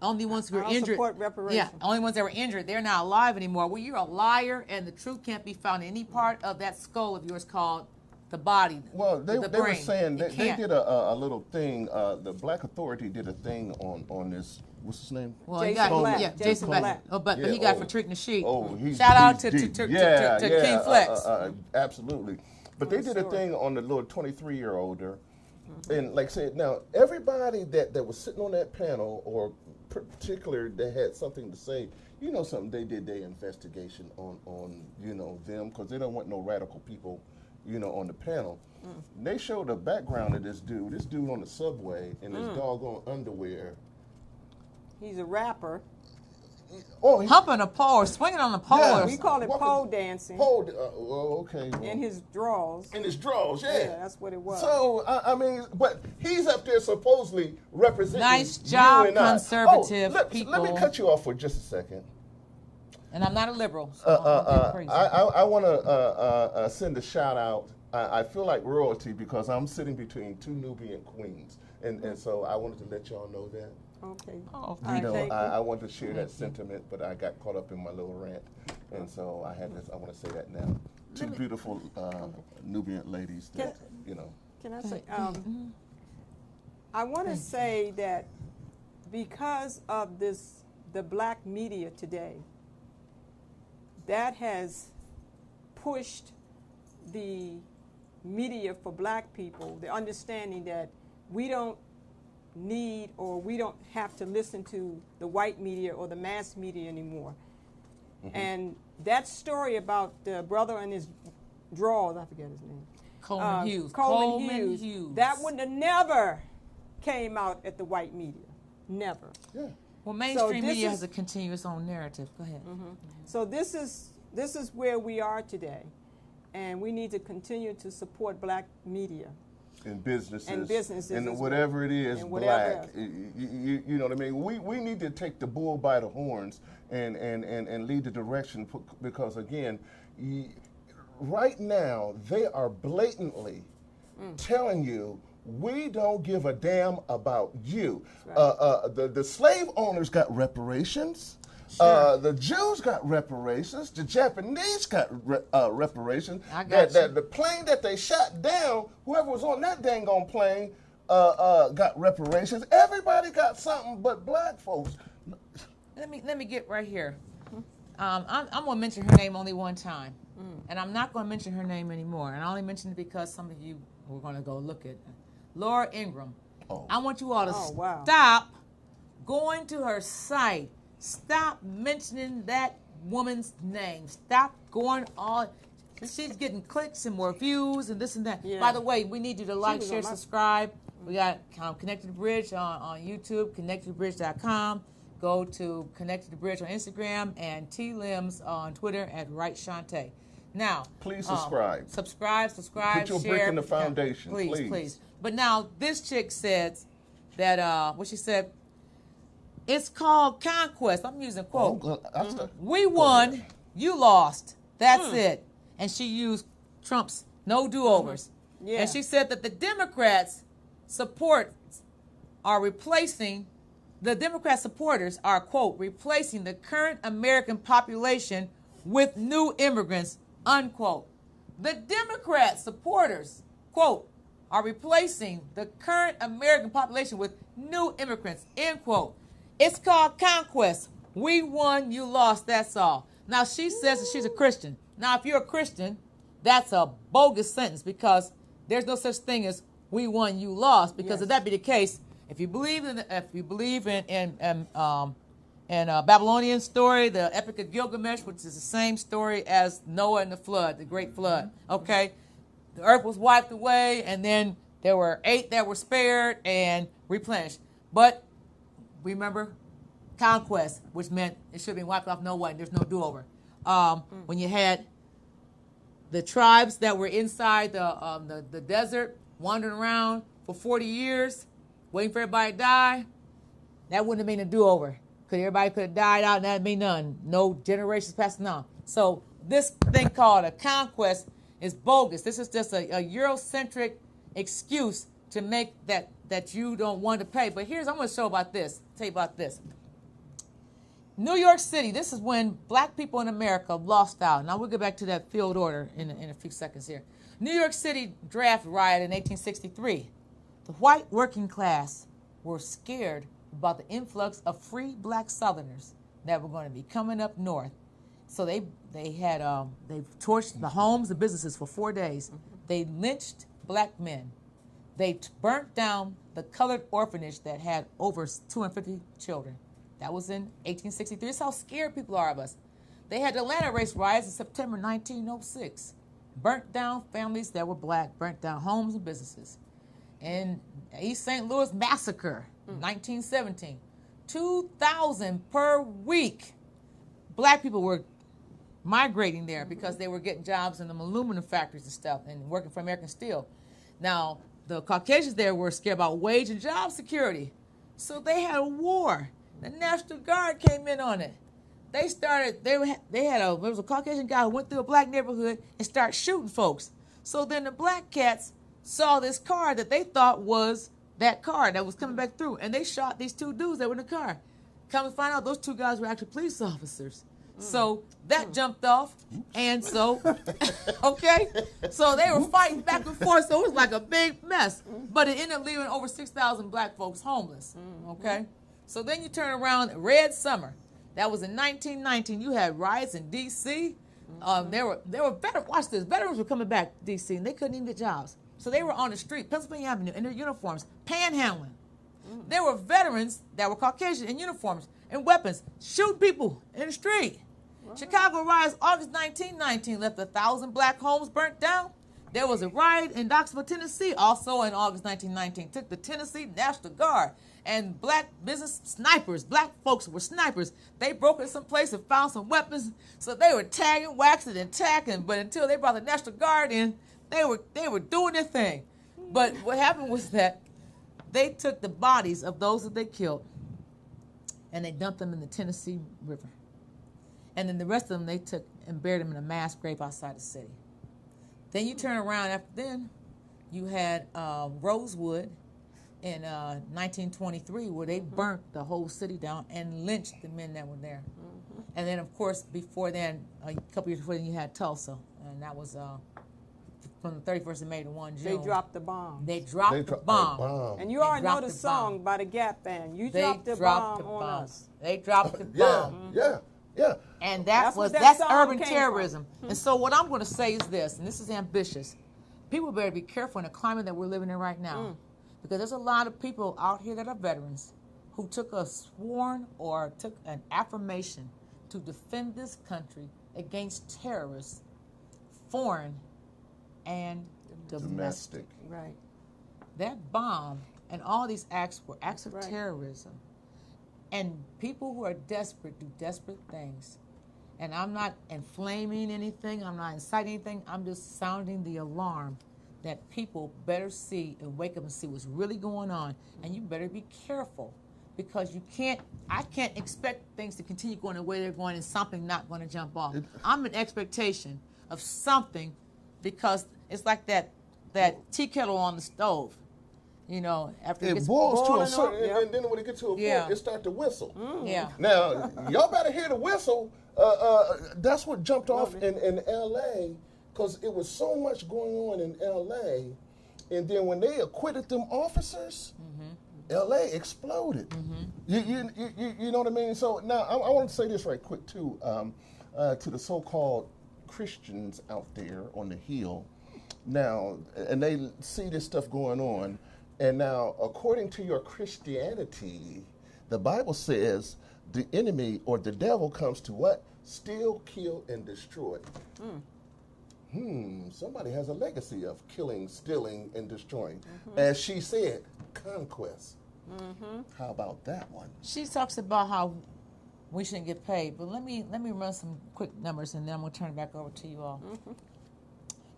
only ones who were injured. Support reparations. Yeah, only ones that were injured. They're not alive anymore. Well, you're a liar, and the truth can't be found in any part of that skull of yours called the body. Well, they the were brain. saying You they can't. did a little thing. The Black Authority did a thing on this what's his name? Well, Jason he got Black. Jason Jason Black. Black. Oh, but Yeah, he got oh. for treating the sheep. Oh, Shout out to deep. King Yeah, Flex. Absolutely. But they did a sure. thing on the little 23-year-older. And like I said, now, everybody that was sitting on that panel, or particularly that had something to say, you know something, they did their investigation on you know, them, because they don't want no radical people, you know, on the panel. They showed the background of this dude on the subway in his doggone underwear. He's a rapper. Oh, he, Humping a pole or swinging on a pole. Yeah. or We call it Walking- pole dancing. Pole, well, okay. Well, In his drawers. in his drawers, yeah. Yeah, that's what it was. So, I mean, but he's up there supposedly representing Nice you job, and I. conservative let people. me cut you off for just a second. And I'm not a liberal. So I'm not crazy. I want to send a shout out. I feel like royalty because I'm sitting between two Nubian queens. And so I wanted to let y'all know that. Okay. Oh, All You right, know, thank you. I wanted to share that sentiment, but I got caught up in my little rant. And so I want to say that now. Two beautiful Nubian ladies that, you know. Can I say, I want to say that because of the black media today, that has pushed the media for black people, the understanding that we don't need or we don't have to listen to the white media or the mass media anymore. And that story about the brother and his drawers, I forget his name. Coleman Hughes. Coleman Hughes. That would have never came out at the white media. Never. Yeah. Well, mainstream this media is- has to continue its own narrative. Go ahead. So this is where we are today. And we need to continue to support black media. And businesses. And businesses And as whatever it is, And whatever black. else. You know what I mean? We need to take the bull by the horns and lead the direction because, again, right now, they are blatantly telling you, we don't give a damn about you. The slave owners got reparations. The Jews got reparations. The Japanese got reparations. I got you. The plane that they shot down, whoever was on that dang on plane, got reparations. Everybody got something but black folks. Let me get right here. I'm going to mention her name only one time. And I'm not going to mention her name anymore. And I only mention it because some of you were going to go look at Laura Ingraham. Oh. I want you all to Oh, wow. stop going to her site. Stop mentioning that woman's name. Stop going on. She's getting clicks and more views and this and that. Yeah. By the way, we need you to like, was share, on my- subscribe. We got Connect to the Bridge on YouTube, connecttothe.bridge.com. Go to Connect to the Bridge on Instagram and T Lims on Twitter at Right Shantae. Now, Please subscribe. subscribe, Put your share. brick in the foundation, Please, please. please. But now this chick says that what she said. It's called conquest. I'm using quote. We won, you lost. That's it. And she used Trump's no do-overs. Yeah. And she said that the Democrats the Democrat supporters are, quote, replacing the current American population with new immigrants, unquote. The Democrat supporters, quote, are replacing the current American population with new immigrants, end quote. It's called conquest. We won, you lost, that's all. Now, she says that she's a Christian. Now, if you're a Christian, that's a bogus sentence because there's no such thing as we won, you lost. Because Yes. if that be the case, if you believe in Babylonian story, the Epic of Gilgamesh, which is the same story as Noah and the flood, the Great Flood. Okay, the earth was wiped away, and then there were 8 that were spared and replenished. But remember, conquest, which meant it should have been wiped off. No way, there's no do-over. When you had the tribes that were inside the desert, wandering around for 40 years, waiting for everybody to die, that wouldn't have been a do-over. Because everybody could have died out and that'd be none. No generations passing on. So this thing called a conquest is bogus. This is just a Eurocentric excuse to make that you don't want to pay. But I'm going to tell you about this. New York City, this is when black people in America lost out. Now we'll get back to that field order in a few seconds here. New York City draft riot in 1863. The white working class were scared about the influx of free black Southerners that were going to be coming up north. So they torched the homes and businesses for 4 days. They lynched black men. They burnt down the colored orphanage that had over 250 children. That was in 1863. That's how scared people are of us. They had the Atlanta race riots in September 1906. Burnt down families that were black, burnt down homes and businesses. And East St. Louis massacre, 1917. 2,000 per week. Black people were migrating there because they were getting jobs in the aluminum factories and stuff and working for American Steel. Now, the Caucasians there were scared about wage and job security. So they had a war. The National Guard came in on it. There was a Caucasian guy who went through a black neighborhood and started shooting folks. So then the black cats saw this car that they thought was that car that was coming back through, and they shot these 2 dudes that were in the car. Come to find out, those 2 guys were actually police officers. So that jumped off, and so, okay, so they were fighting back and forth, so it was like a big mess. But it ended up leaving over 6,000 black folks homeless, okay? So then you turn around, Red Summer. That was in 1919. You had riots in D.C. There were veterans. Watch this. Veterans were coming back to D.C. and they couldn't even get jobs. So they were on the street, Pennsylvania Avenue, in their uniforms, panhandling. There were veterans that were Caucasian in uniforms and weapons, shooting people in the street. Chicago riots, August 1919, left 1,000 black homes burnt down. There was a riot in Knoxville, Tennessee, also in August 1919. Took the Tennessee National Guard and black business snipers. Black folks were snipers. They broke in some place and found some weapons, so they were tagging, waxing, and tacking. But until they brought the National Guard in, they were doing their thing. But what happened was that they took the bodies of those that they killed and they dumped them in the Tennessee River. And then the rest of them they took and buried them in a mass grave outside the city. Then you turn around after then, you had Rosewood in 1923 where they burnt the whole city down and lynched the men that were there. And then, of course, before then, a couple years before then, you had Tulsa, and that was from the 31st of May to 1 June. They dropped the bomb. They dropped the bomb. And you already know the song by the Gap Band. You dropped the bomb on us. They dropped the bomb. Yeah. And that's urban terrorism. And so what I'm going to say is this, and this is ambitious. People better be careful in the climate that we're living in right now. Because there's a lot of people out here that are veterans who took a sworn or took an affirmation to defend this country against terrorists, foreign and domestic. Right. That bomb and all these acts were acts of terrorism. And people who are desperate do desperate things. And I'm not inflaming anything. I'm not inciting anything. I'm just sounding the alarm that people better see and wake up and see what's really going on. And you better be careful because I can't expect things to continue going the way they're going and something not going to jump off. I'm in expectation of something because it's like that tea kettle on the stove. You know, after it gets boils to a certain, up, and then when it gets to a point, it starts to whistle. Yeah. Now, y'all better hear the whistle. That's what jumped off in L.A. because it was so much going on in L.A. And then when they acquitted them officers, L.A. exploded. You know what I mean? So now I want to say this right quick too to the so-called Christians out there on the Hill. Now, and they see this stuff going on. And now, according to your Christianity, the Bible says the enemy or the devil comes to what? Steal, kill, and destroy. Somebody has a legacy of killing, stealing, and destroying. As she said, conquest. How about that one? She talks about how we shouldn't get paid, but let me run some quick numbers and then I'm going to turn it back over to you all.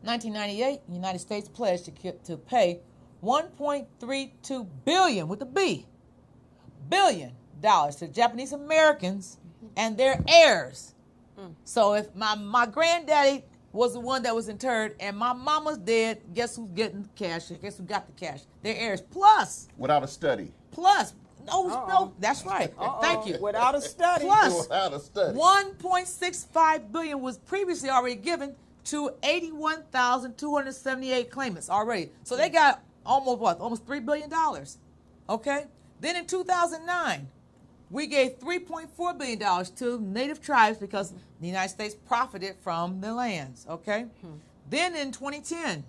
1998, the United States pledged to pay $1.32 billion with a B, $billion to Japanese Americans and their heirs. So if my granddaddy was the one that was interred and my mama's dead, guess who's getting the cash? Guess who got the cash? Their heirs. Plus. Without a study. Plus. No, that's right. Thank you. Without a study. Plus. Without a study. $1.65 billion was previously already given to 81,278 claimants already. So they got almost $3 billion. Okay? Then in 2009, we gave $3.4 billion to native tribes because the United States profited from the lands, okay? Then in 2010,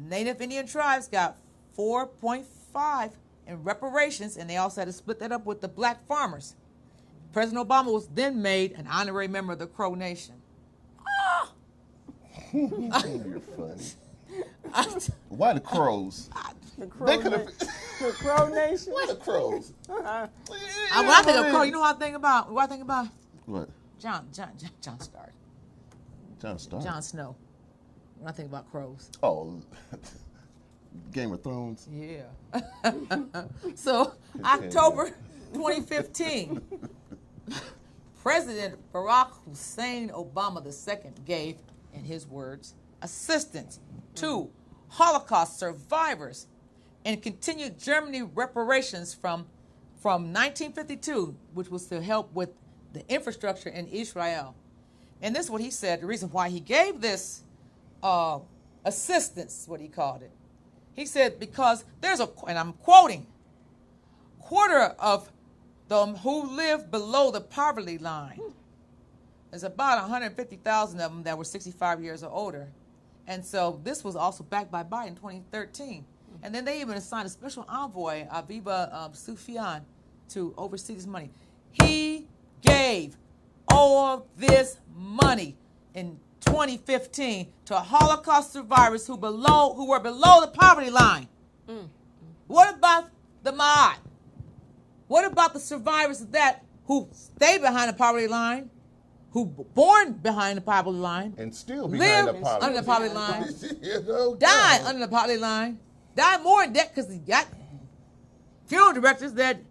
Native Indian tribes got 4.5 in reparations, and they also had to split that up with the black farmers. President Obama was then made an honorary member of the Crow Nation. You're funny. Why the crows? The Crow, They could have. the Crow Nation. Why the crows? When I think of Crow, you know what I think about? What I think about? What? John Stark. John Stark. Jon Snow. When I think about crows. Oh, Game of Thrones. Yeah. So, October 2015, President Barack Hussein Obama II gave, in his words, assistance to Holocaust survivors and continued Germany reparations from 1952, which was to help with the infrastructure in Israel. And this is what he said, the reason why he gave this assistance, what he called it. He said, because there's and I'm quoting, quarter of them who live below the poverty line. There's about 150,000 of them that were 65 years or older. And so this was also backed by Biden in 2013. And then they even assigned a special envoy, Aviva Sufyan, to oversee this money. He gave all this money in 2015 to Holocaust survivors who were below the poverty line. What about the Ma'at? What about the survivors of that who stayed behind the poverty line, who were born behind the poverty line, And still behind the lived poverty. under the poverty line, You know, died God. under the poverty line, died more in debt because he got funeral directors that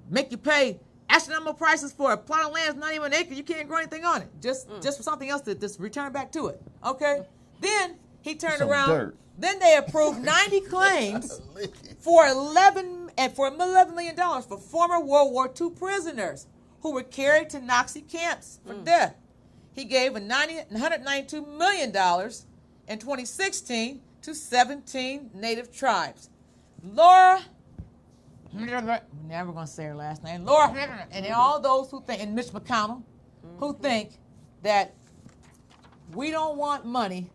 make you pay astronomical prices for a plot of land that's not even an acre. You can't grow anything on it. Just for something else to just return back to it. Okay? Then he turned Some around. dirt. Then they approved 90 claims for $11 million for former World War II prisoners who were carried to Nazi camps for death. He gave $192 million in 2016 to 17 native tribes. Laura, we're never going to say her last name, Laura, and all those who think, and Mitch McConnell, who think that we don't want money.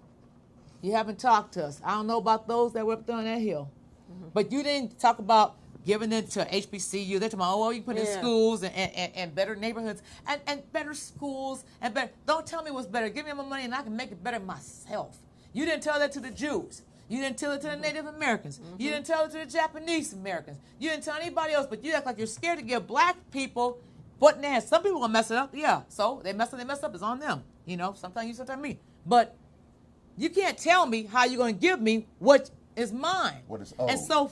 You haven't talked to us. I don't know about those that were up there on that hill. But you didn't talk about giving it to HBCU. They're talking about, oh, you put in schools and better neighborhoods and better schools and better. Don't tell me what's better. Give me my money and I can make it better myself. You didn't tell that to the Jews. You didn't tell it to the Native Americans. You didn't tell it to the Japanese Americans. You didn't tell anybody else, but you act like you're scared to give black people what in their hands. Some people will mess it up, yeah. So they mess up, it's on them. You know, sometimes you, sometimes me. But you can't tell me how you're going to give me what is mine. What is owed. And so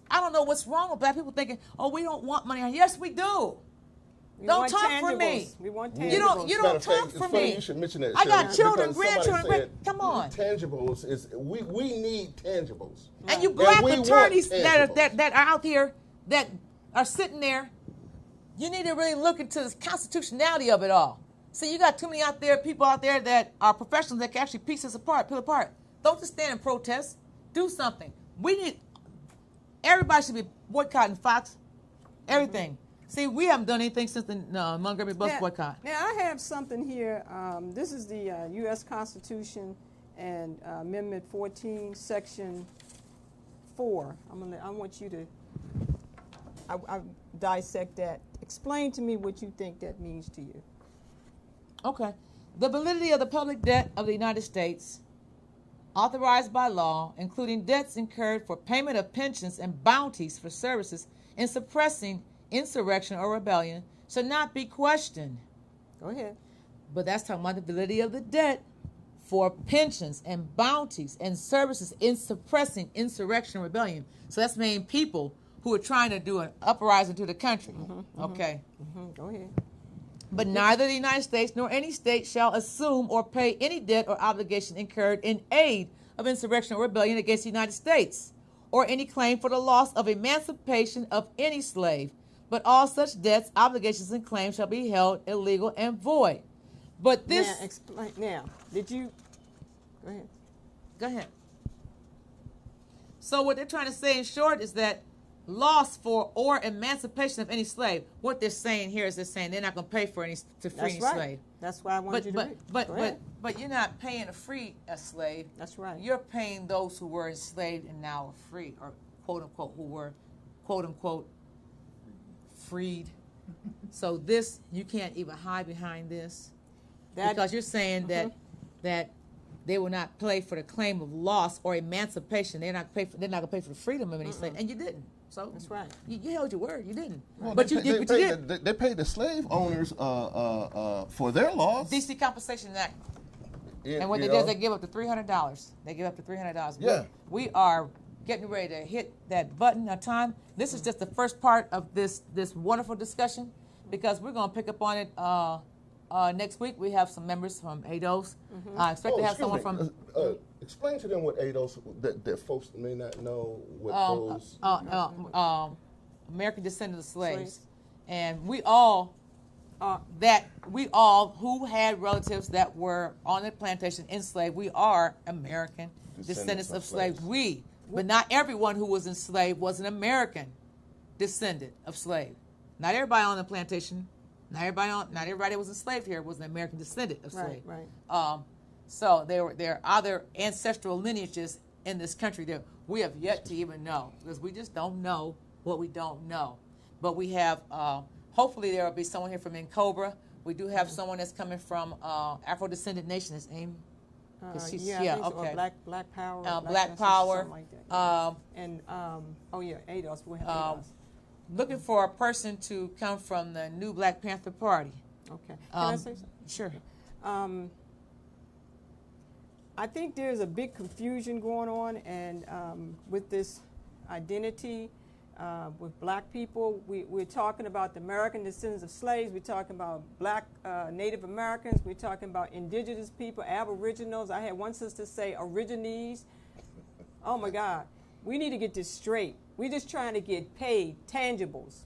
I don't know what's wrong with black people thinking, oh, we don't want money. Yes, we do. Don't talk for me. We want tangibles. You don't Matter of talk fact, for it's funny me. you should mention that. I got Shirley, children, because somebody grandchildren. said Come on. Tangibles is we need tangibles. And you black we want attorneys that tangibles. are out here that are sitting there, you need to really look into the constitutionality of it all. See, you got too many people out there that are professionals that can actually piece this apart, peel apart. Don't just stand and protest. Do something. Everybody should be boycotting Fox, everything. See, we haven't done anything since the Montgomery bus boycott. Now, I have something here. This is the U.S. Constitution and Amendment 14, Section 4. I want you to I dissect that. Explain to me what you think that means to you. Okay. The validity of the public debt of the United States, authorized by law, including debts incurred for payment of pensions and bounties for services in suppressing insurrection or rebellion, should not be questioned. Go ahead. But that's talking about the validity of the debt for pensions and bounties and services in suppressing insurrection or rebellion. So that's meaning people who are trying to do an uprising to the country. Okay. Go ahead. But neither the United States nor any state shall assume or pay any debt or obligation incurred in aid of insurrection or rebellion against the United States, or any claim for the loss of emancipation of any slave. But all such debts, obligations, and claims shall be held illegal and void. But this... Now, explain. Now, did you... Go ahead. Go ahead. So what they're trying to say in short is that loss for or emancipation of any slave. What they're saying here is they're saying they're not going to pay for any to free any slave. That's why I wanted you to read. But you're not paying to free a slave. That's right. You're paying those who were enslaved and now are free, or quote unquote who were quote unquote freed. So this, you can't even hide behind this because you're saying that they will not pay for the claim of loss or emancipation. They're not going to pay for the freedom of any slave, and you didn't. So that's right. You held your word. You didn't. Well, but you did. They paid the slave owners for their loss. DC Compensation Act. Yeah, and what they do is they give up to $300. They give up to $300. Yeah. We are getting ready to hit that button of time. This is just the first part of this wonderful discussion, because we're going to pick up on it next week. We have some members from ADOS. I expect to have someone from... explain to them what ADOS, that folks may not know what those... American Descendants of Slaves. And we all who had relatives that were on the plantation enslaved, we are American descendants of slaves. But not everyone who was enslaved was an American descendant of slave. Not everybody on the plantation, not everybody that was enslaved here was an American descendant of slave. Right. So there are other ancestral lineages in this country that we have yet to even know, because we just don't know what we don't know. But we have, hopefully there will be someone here from N'Cobra. We do have someone that's coming from Afro-descendant nation. His name? I think so. Black Power. Black Power. Like that. ADOS. We'll have ADOS. Looking for a person to come from the new Black Panther Party. Okay. Can I say something? Sure. I think there's a big confusion going on, and with this identity with black people, we're talking about the American descendants of slaves. We're talking about black Native Americans. We're talking about indigenous people, aboriginals. I had one sister say aborigines. Oh my God, we need to get this straight. We're just trying to get paid tangibles.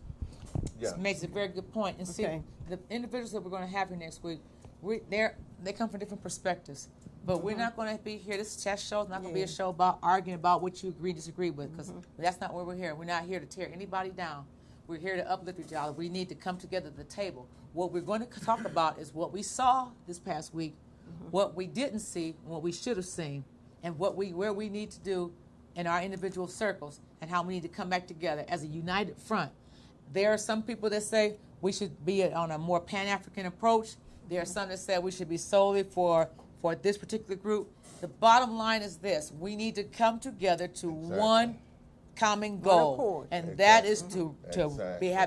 Yeah. This makes a very good point. And see, the individuals that we're going to have here next week, they come from different perspectives. But we're not going to be here. This chess show is not going to be a show about arguing about what you agree, disagree with, because that's not where we're here. We're not here to tear anybody down. We're here to uplift each other. We need to come together at the table. What we're going to talk about is what we saw this past week, what we didn't see, what we should have seen, and where we need to do in our individual circles, and how we need to come back together as a united front. There are some people that say we should be on a more Pan-African approach. There are some that say we should be solely for this particular group. The bottom line is this: we need to come together to one common goal, and that is to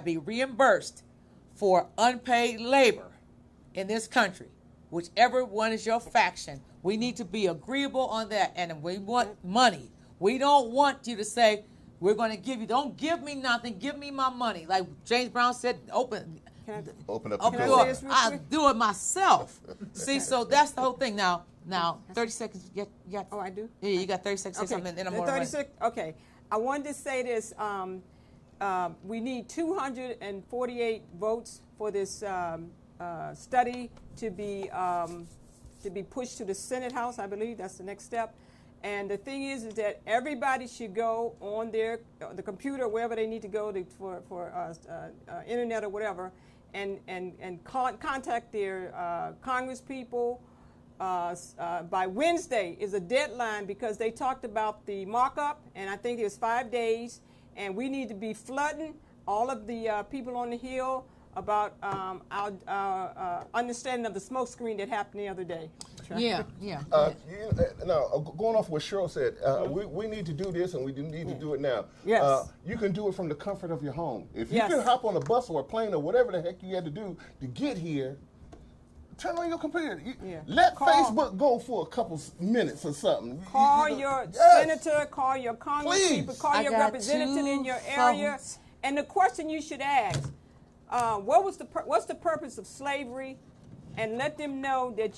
be reimbursed for unpaid labor in this country. Whichever one is your faction, we need to be agreeable on that, and we want money. We don't want you to say, we're going to give you, don't give me nothing, give me my money. Like James Brown said, open up the door. I'll do it myself. See, so that's the whole thing. Now 30 seconds. You got, oh, I do? Yeah, you got 30 seconds to say something. Then I'm 36. Okay. I wanted to say this. We need 248 votes for this study to be pushed to the Senate House. I believe that's the next step. And the thing is that everybody should go on the computer, wherever they need to go for internet or whatever, and contact their Congress people. By Wednesday is a deadline, because they talked about the markup, and I think it was 5 days, and we need to be flooding all of the people on the Hill about our understanding of the smoke screen that happened the other day. Yeah. Now, going off what Cheryl said, we need to do this, and we need to do it now. Yes. You can do it from the comfort of your home. If you can hop on a bus or a plane or whatever the heck you had to do to get here, turn on your computer. Let Facebook go for a couple minutes or something. Call your senator, call your Congress people, call your representative in your area. And the question you should ask, what's the purpose of slavery? And let them know that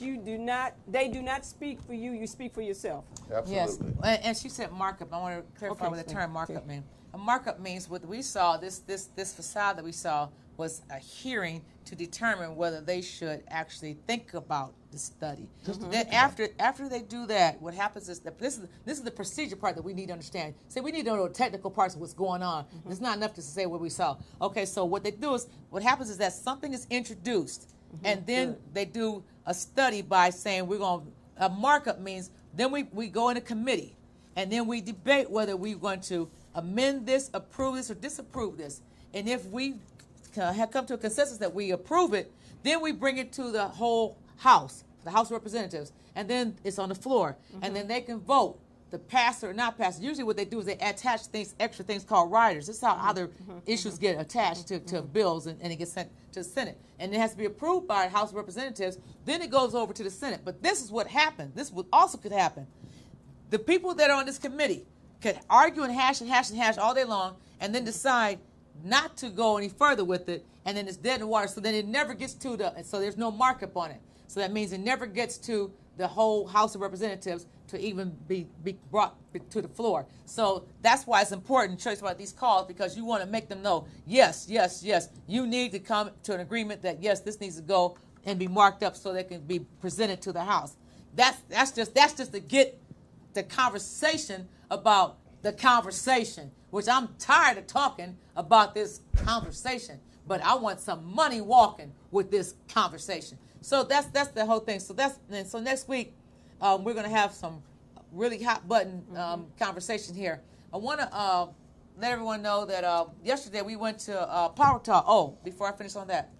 they do not speak for you, you speak for yourself. Absolutely. Yes. And she said markup. I want to clarify what the term markup means. A markup means what we saw, this facade that we saw was a hearing to determine whether they should actually think about the study. Then after they do that, what happens is that this is the procedure part that we need to understand. See, we need to know the technical parts of what's going on. It's not enough to say what we saw. Okay, so what they do is, what happens is that something is introduced, and then they do a study by saying a markup means then we go in a committee, and then we debate whether we're going to amend this, approve this, or disapprove this. And if we have come to a consensus that we approve it, then we bring it to the whole House, the House of Representatives, and then it's on the floor, and then they can vote to pass or not pass. Usually what they do is they attach extra things called riders. This is how other issues get attached to bills, and it gets sent to the Senate. And it has to be approved by the House of Representatives. Then it goes over to the Senate. But this is what happened. This also could happen. The people that are on this committee could argue and hash all day long, and then decide not to go any further with it, and then it's dead in the water. So then it never gets to so there's no markup on it. So that means it never gets to the whole House of Representatives to even be brought to the floor. So that's why it's important, Church, about these calls, because you want to make them know, yes, you need to come to an agreement that, yes, this needs to go and be marked up so they can be presented to the House. That's just to get the conversation about the conversation, which I'm tired of talking about this conversation, but I want some money walking with this conversation. So that's the whole thing. So next week we're going to have some really hot button conversation here. I want to let everyone know that yesterday we went to Power Talk. Oh, before I finish on that,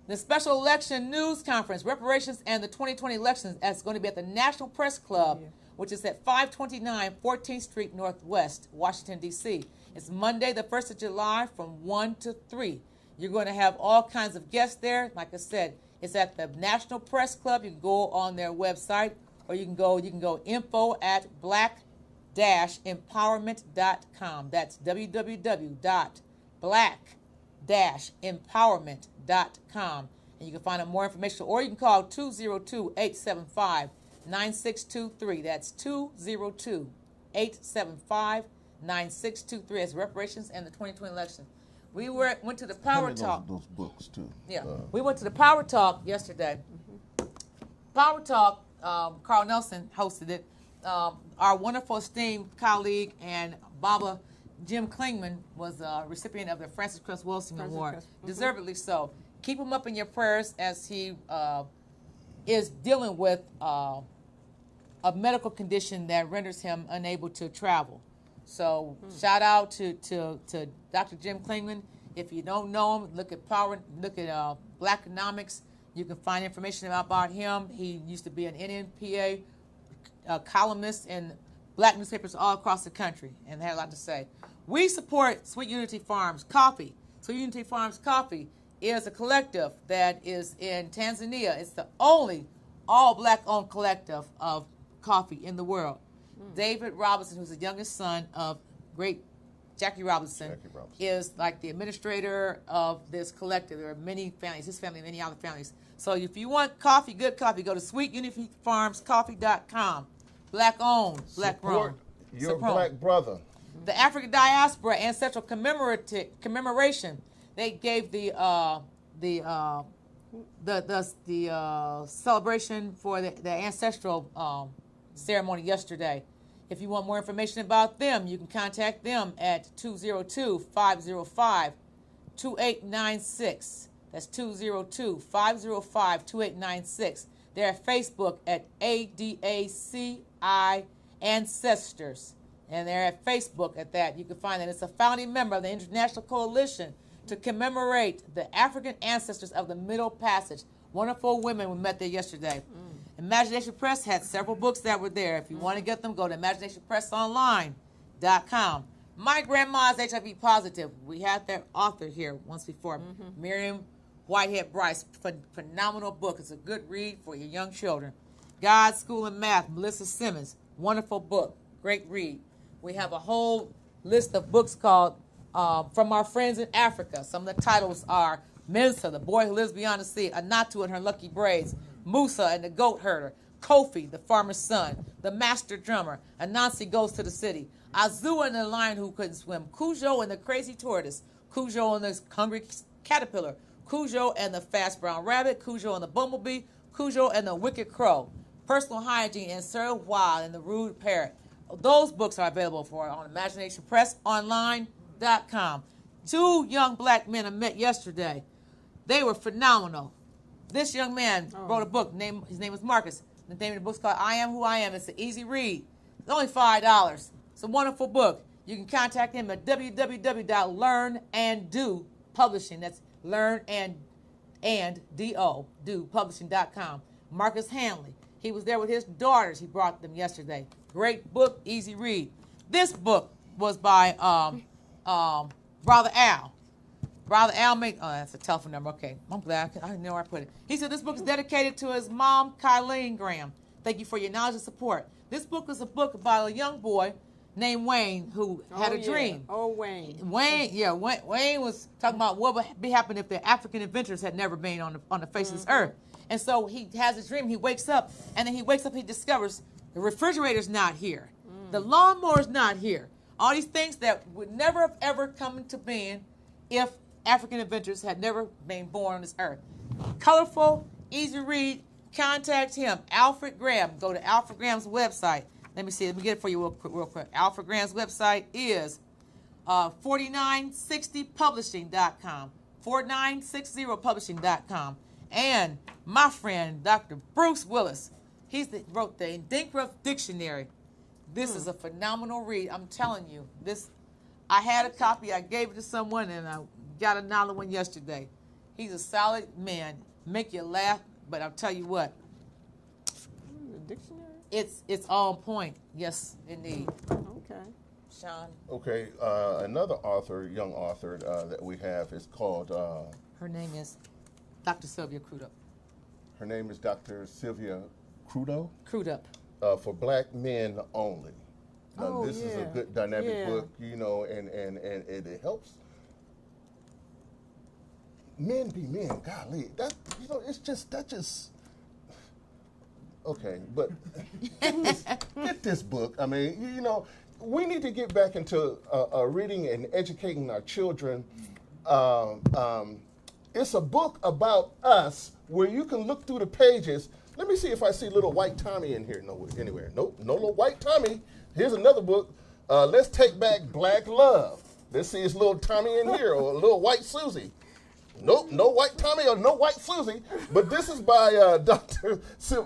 the Special Election News Conference, Reparations and the 2020 Elections, that's going to be at the National Press Club, which is at 529 14th Street Northwest, Washington, D.C. It's Monday, the 1st of July from 1 to 3. You're going to have all kinds of guests there. Like I said, it's at the National Press Club. You can go on their website, or you can go info@black-empowerment.com. That's www.black-empowerment.com. And you can find out more information, or you can call 202-875-9623. That's 202-875-9623. As reparations and the 2020 election. We went to the Power Talk. Those books too. Yeah, we went to the Power Talk yesterday. Power Talk, Carl Nelson hosted it. Our wonderful esteemed colleague and Baba Jim Klingman was a recipient of the Francis Cress Wilson Award, deservedly so. Keep him up in your prayers as he is dealing with a medical condition that renders him unable to travel. So shout out to Dr. Jim Klingman. If you don't know him, look at Blackonomics. You can find information about him. He used to be an NNPA columnist in black newspapers all across the country, and they had a lot to say. We support Sweet Unity Farms Coffee. Sweet Unity Farms Coffee is a collective that is in Tanzania. It's the only all-black-owned collective of coffee in the world. David Robinson, who's the youngest son of great Jackie Robinson, is like the administrator of this collective. There are many families, his family, many other families. So if you want coffee, good coffee, go to sweetunityfarmscoffee.com. Black-owned, black-run. Your black brother. The African Diaspora Ancestral Commemoration. They gave the celebration for the ancestral ceremony yesterday. If you want more information about them, you can contact them at 202-505-2896. That's 202-505-2896. They're at Facebook at ADACI Ancestors. And they're at Facebook at that. You can find that it's a founding member of the International Coalition to commemorate the African ancestors of the Middle Passage. Wonderful women we met there yesterday. Imagination Press had several books that were there. If you want to get them, go to imaginationpressonline.com. My grandma's HIV positive. We had their author here once before, Miriam Whitehead Bryce. Phenomenal book. It's a good read for your young children. God's School of Math, Melissa Simmons. Wonderful book. Great read. We have a whole list of books called From Our Friends in Africa. Some of the titles are Mensa, The Boy Who Lives Beyond the Sea, Anatu and Her Lucky Braids, Musa and the Goat Herder, Kofi, the Farmer's Son, The Master Drummer, Anansi Goes to the City, Azua and the Lion Who Couldn't Swim, Cujo and the Crazy Tortoise, Cujo and the Hungry Caterpillar, Cujo and the Fast Brown Rabbit, Cujo and the Bumblebee, Cujo and the Wicked Crow, Personal Hygiene, and Sir Wild and the Rude Parrot. Those books are available on Imagination Press Online.com. 2 young black men I met yesterday. They were phenomenal. This young man wrote a book. His name is Marcus. The name of the book's called I Am Who I Am. It's an easy read. It's only $5. It's a wonderful book. You can contact him at www.learnanddo publishing. That's learn and do publishing.com. Marcus Hanley. He was there with his daughters. He brought them yesterday. Great book, easy read. This book was by Brother Al. Brother Al that's a telephone number. Okay, I'm glad. I know where I put it. He said this book is dedicated to his mom, Kylene Graham. Thank you for your knowledge and support. This book is a book about a young boy named Wayne who had a dream. Oh, Wayne. Wayne was talking about what would be happening if the African inventors had never been on the face of this earth. And so he has a dream. He wakes up, and then he discovers the refrigerator's not here. The lawnmower's not here. All these things that would never have ever come into being if African inventors had never been born on this earth. Colorful, easy read. Contact him, Alfred Graham. Go to Alfred Graham's website. Let me get it for you real quick. Alfred Graham's website is 4960publishing.com. 4960publishing.com. And my friend, Dr. Bruce Willis, wrote the Dinkruff Dictionary. This is a phenomenal read. I'm telling you, I had a copy. I gave it to someone, and I got another one yesterday. He's a solid man. Make you laugh, but I'll tell you what. The dictionary? It's on point. Yes, indeed. Okay. Sean? Okay, another young author that we have is called... her name is Dr. Sylvia Crudup. Her name is Dr. Sylvia Crudup? Crudup. For Black Men Only. Now, this is a good dynamic book, and it helps men be men. Golly, it's just okay. But get this book. I mean, we need to get back into reading and educating our children. It's a book about us where you can look through the pages. Let me see if I see little white Tommy in here anywhere. Nope, no little white Tommy. Here's another book. Let's Take Back Black Love. Let's see is little Tommy in here or a little white Susie. Nope, no white Tommy or no white Susie. But this is by Dr. Same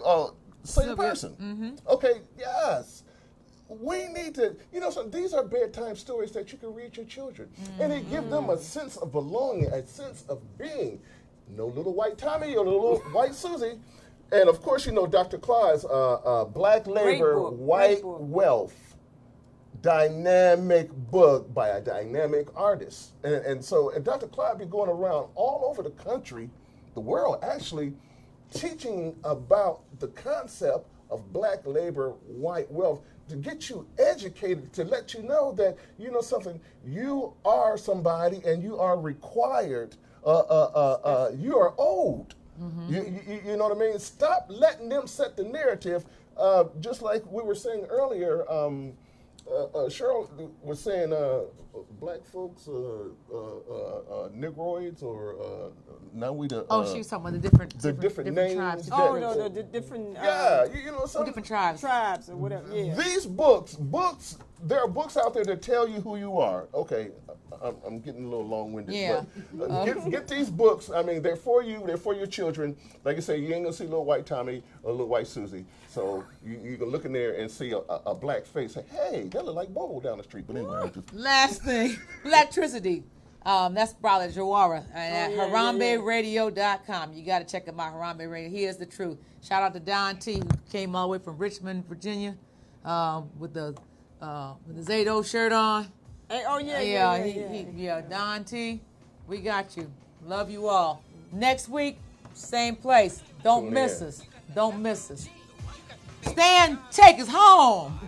person. Mm-hmm. Okay, yes. We need to, so these are bedtime stories that you can read your children. And it gives them a sense of belonging, a sense of being. No little white Tommy or little white Susie. And of course, Dr. Claus, Black Labor, White Wealth, dynamic book by a dynamic artist. And Dr. Claus be going around all over the country, the world actually, teaching about the concept of black labor, white wealth, to get you educated, to let you know that, something, you are somebody and you are required, you are owed. Mm-hmm. You know what I mean? Stop letting them set the narrative. Just like we were saying earlier, Cheryl was saying black folks, Negroids, or now we the. She was talking about the different names. Tribes. The different. Different tribes. Tribes or whatever. Yeah. These books. There are books out there that tell you who you are. Okay, I'm getting a little long-winded. Yeah. But get these books. I mean, they're for you. They're for your children. Like I say, you ain't gonna see little white Tommy or little white Susie. So you can look in there and see a black face. Say, hey, that look like Bobo down the street. But anyway, last thing, electricity. That's Brother Jawara at HarambeRadio.com. You got to check him out, Harambe Radio. He is the truth. Shout out to Don T, who came all the way from Richmond, Virginia, with the Zato shirt on. Hey, Yeah, Don T, we got you. Love you all. Next week, same place. Don't miss us. Don't miss us. Stan, take us home.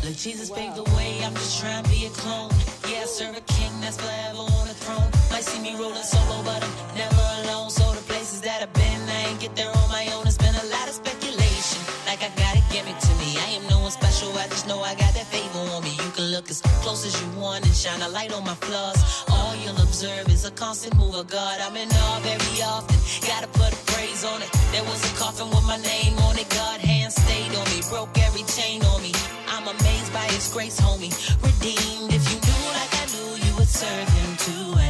Look, Jesus paved the way, I'm just trying to be a clone. Yeah, I serve a king that's forever on the throne. Might see me rolling solo, but I'm never alone. So the places that I've been, I ain't get there on my own. It's been a lot of speculation, like I gotta give it to me. I am no one special, I just know I got that favor on me. You can look as close as you want and shine a light on my flaws. All you'll observe observe is a constant move of God. I'm in awe very often, gotta put a praise on it. There was a coffin with my name on it. God hand stayed on me, broke every chain on me. I'm amazed by his grace, homie. Redeemed, if you knew like I knew, you would serve him too.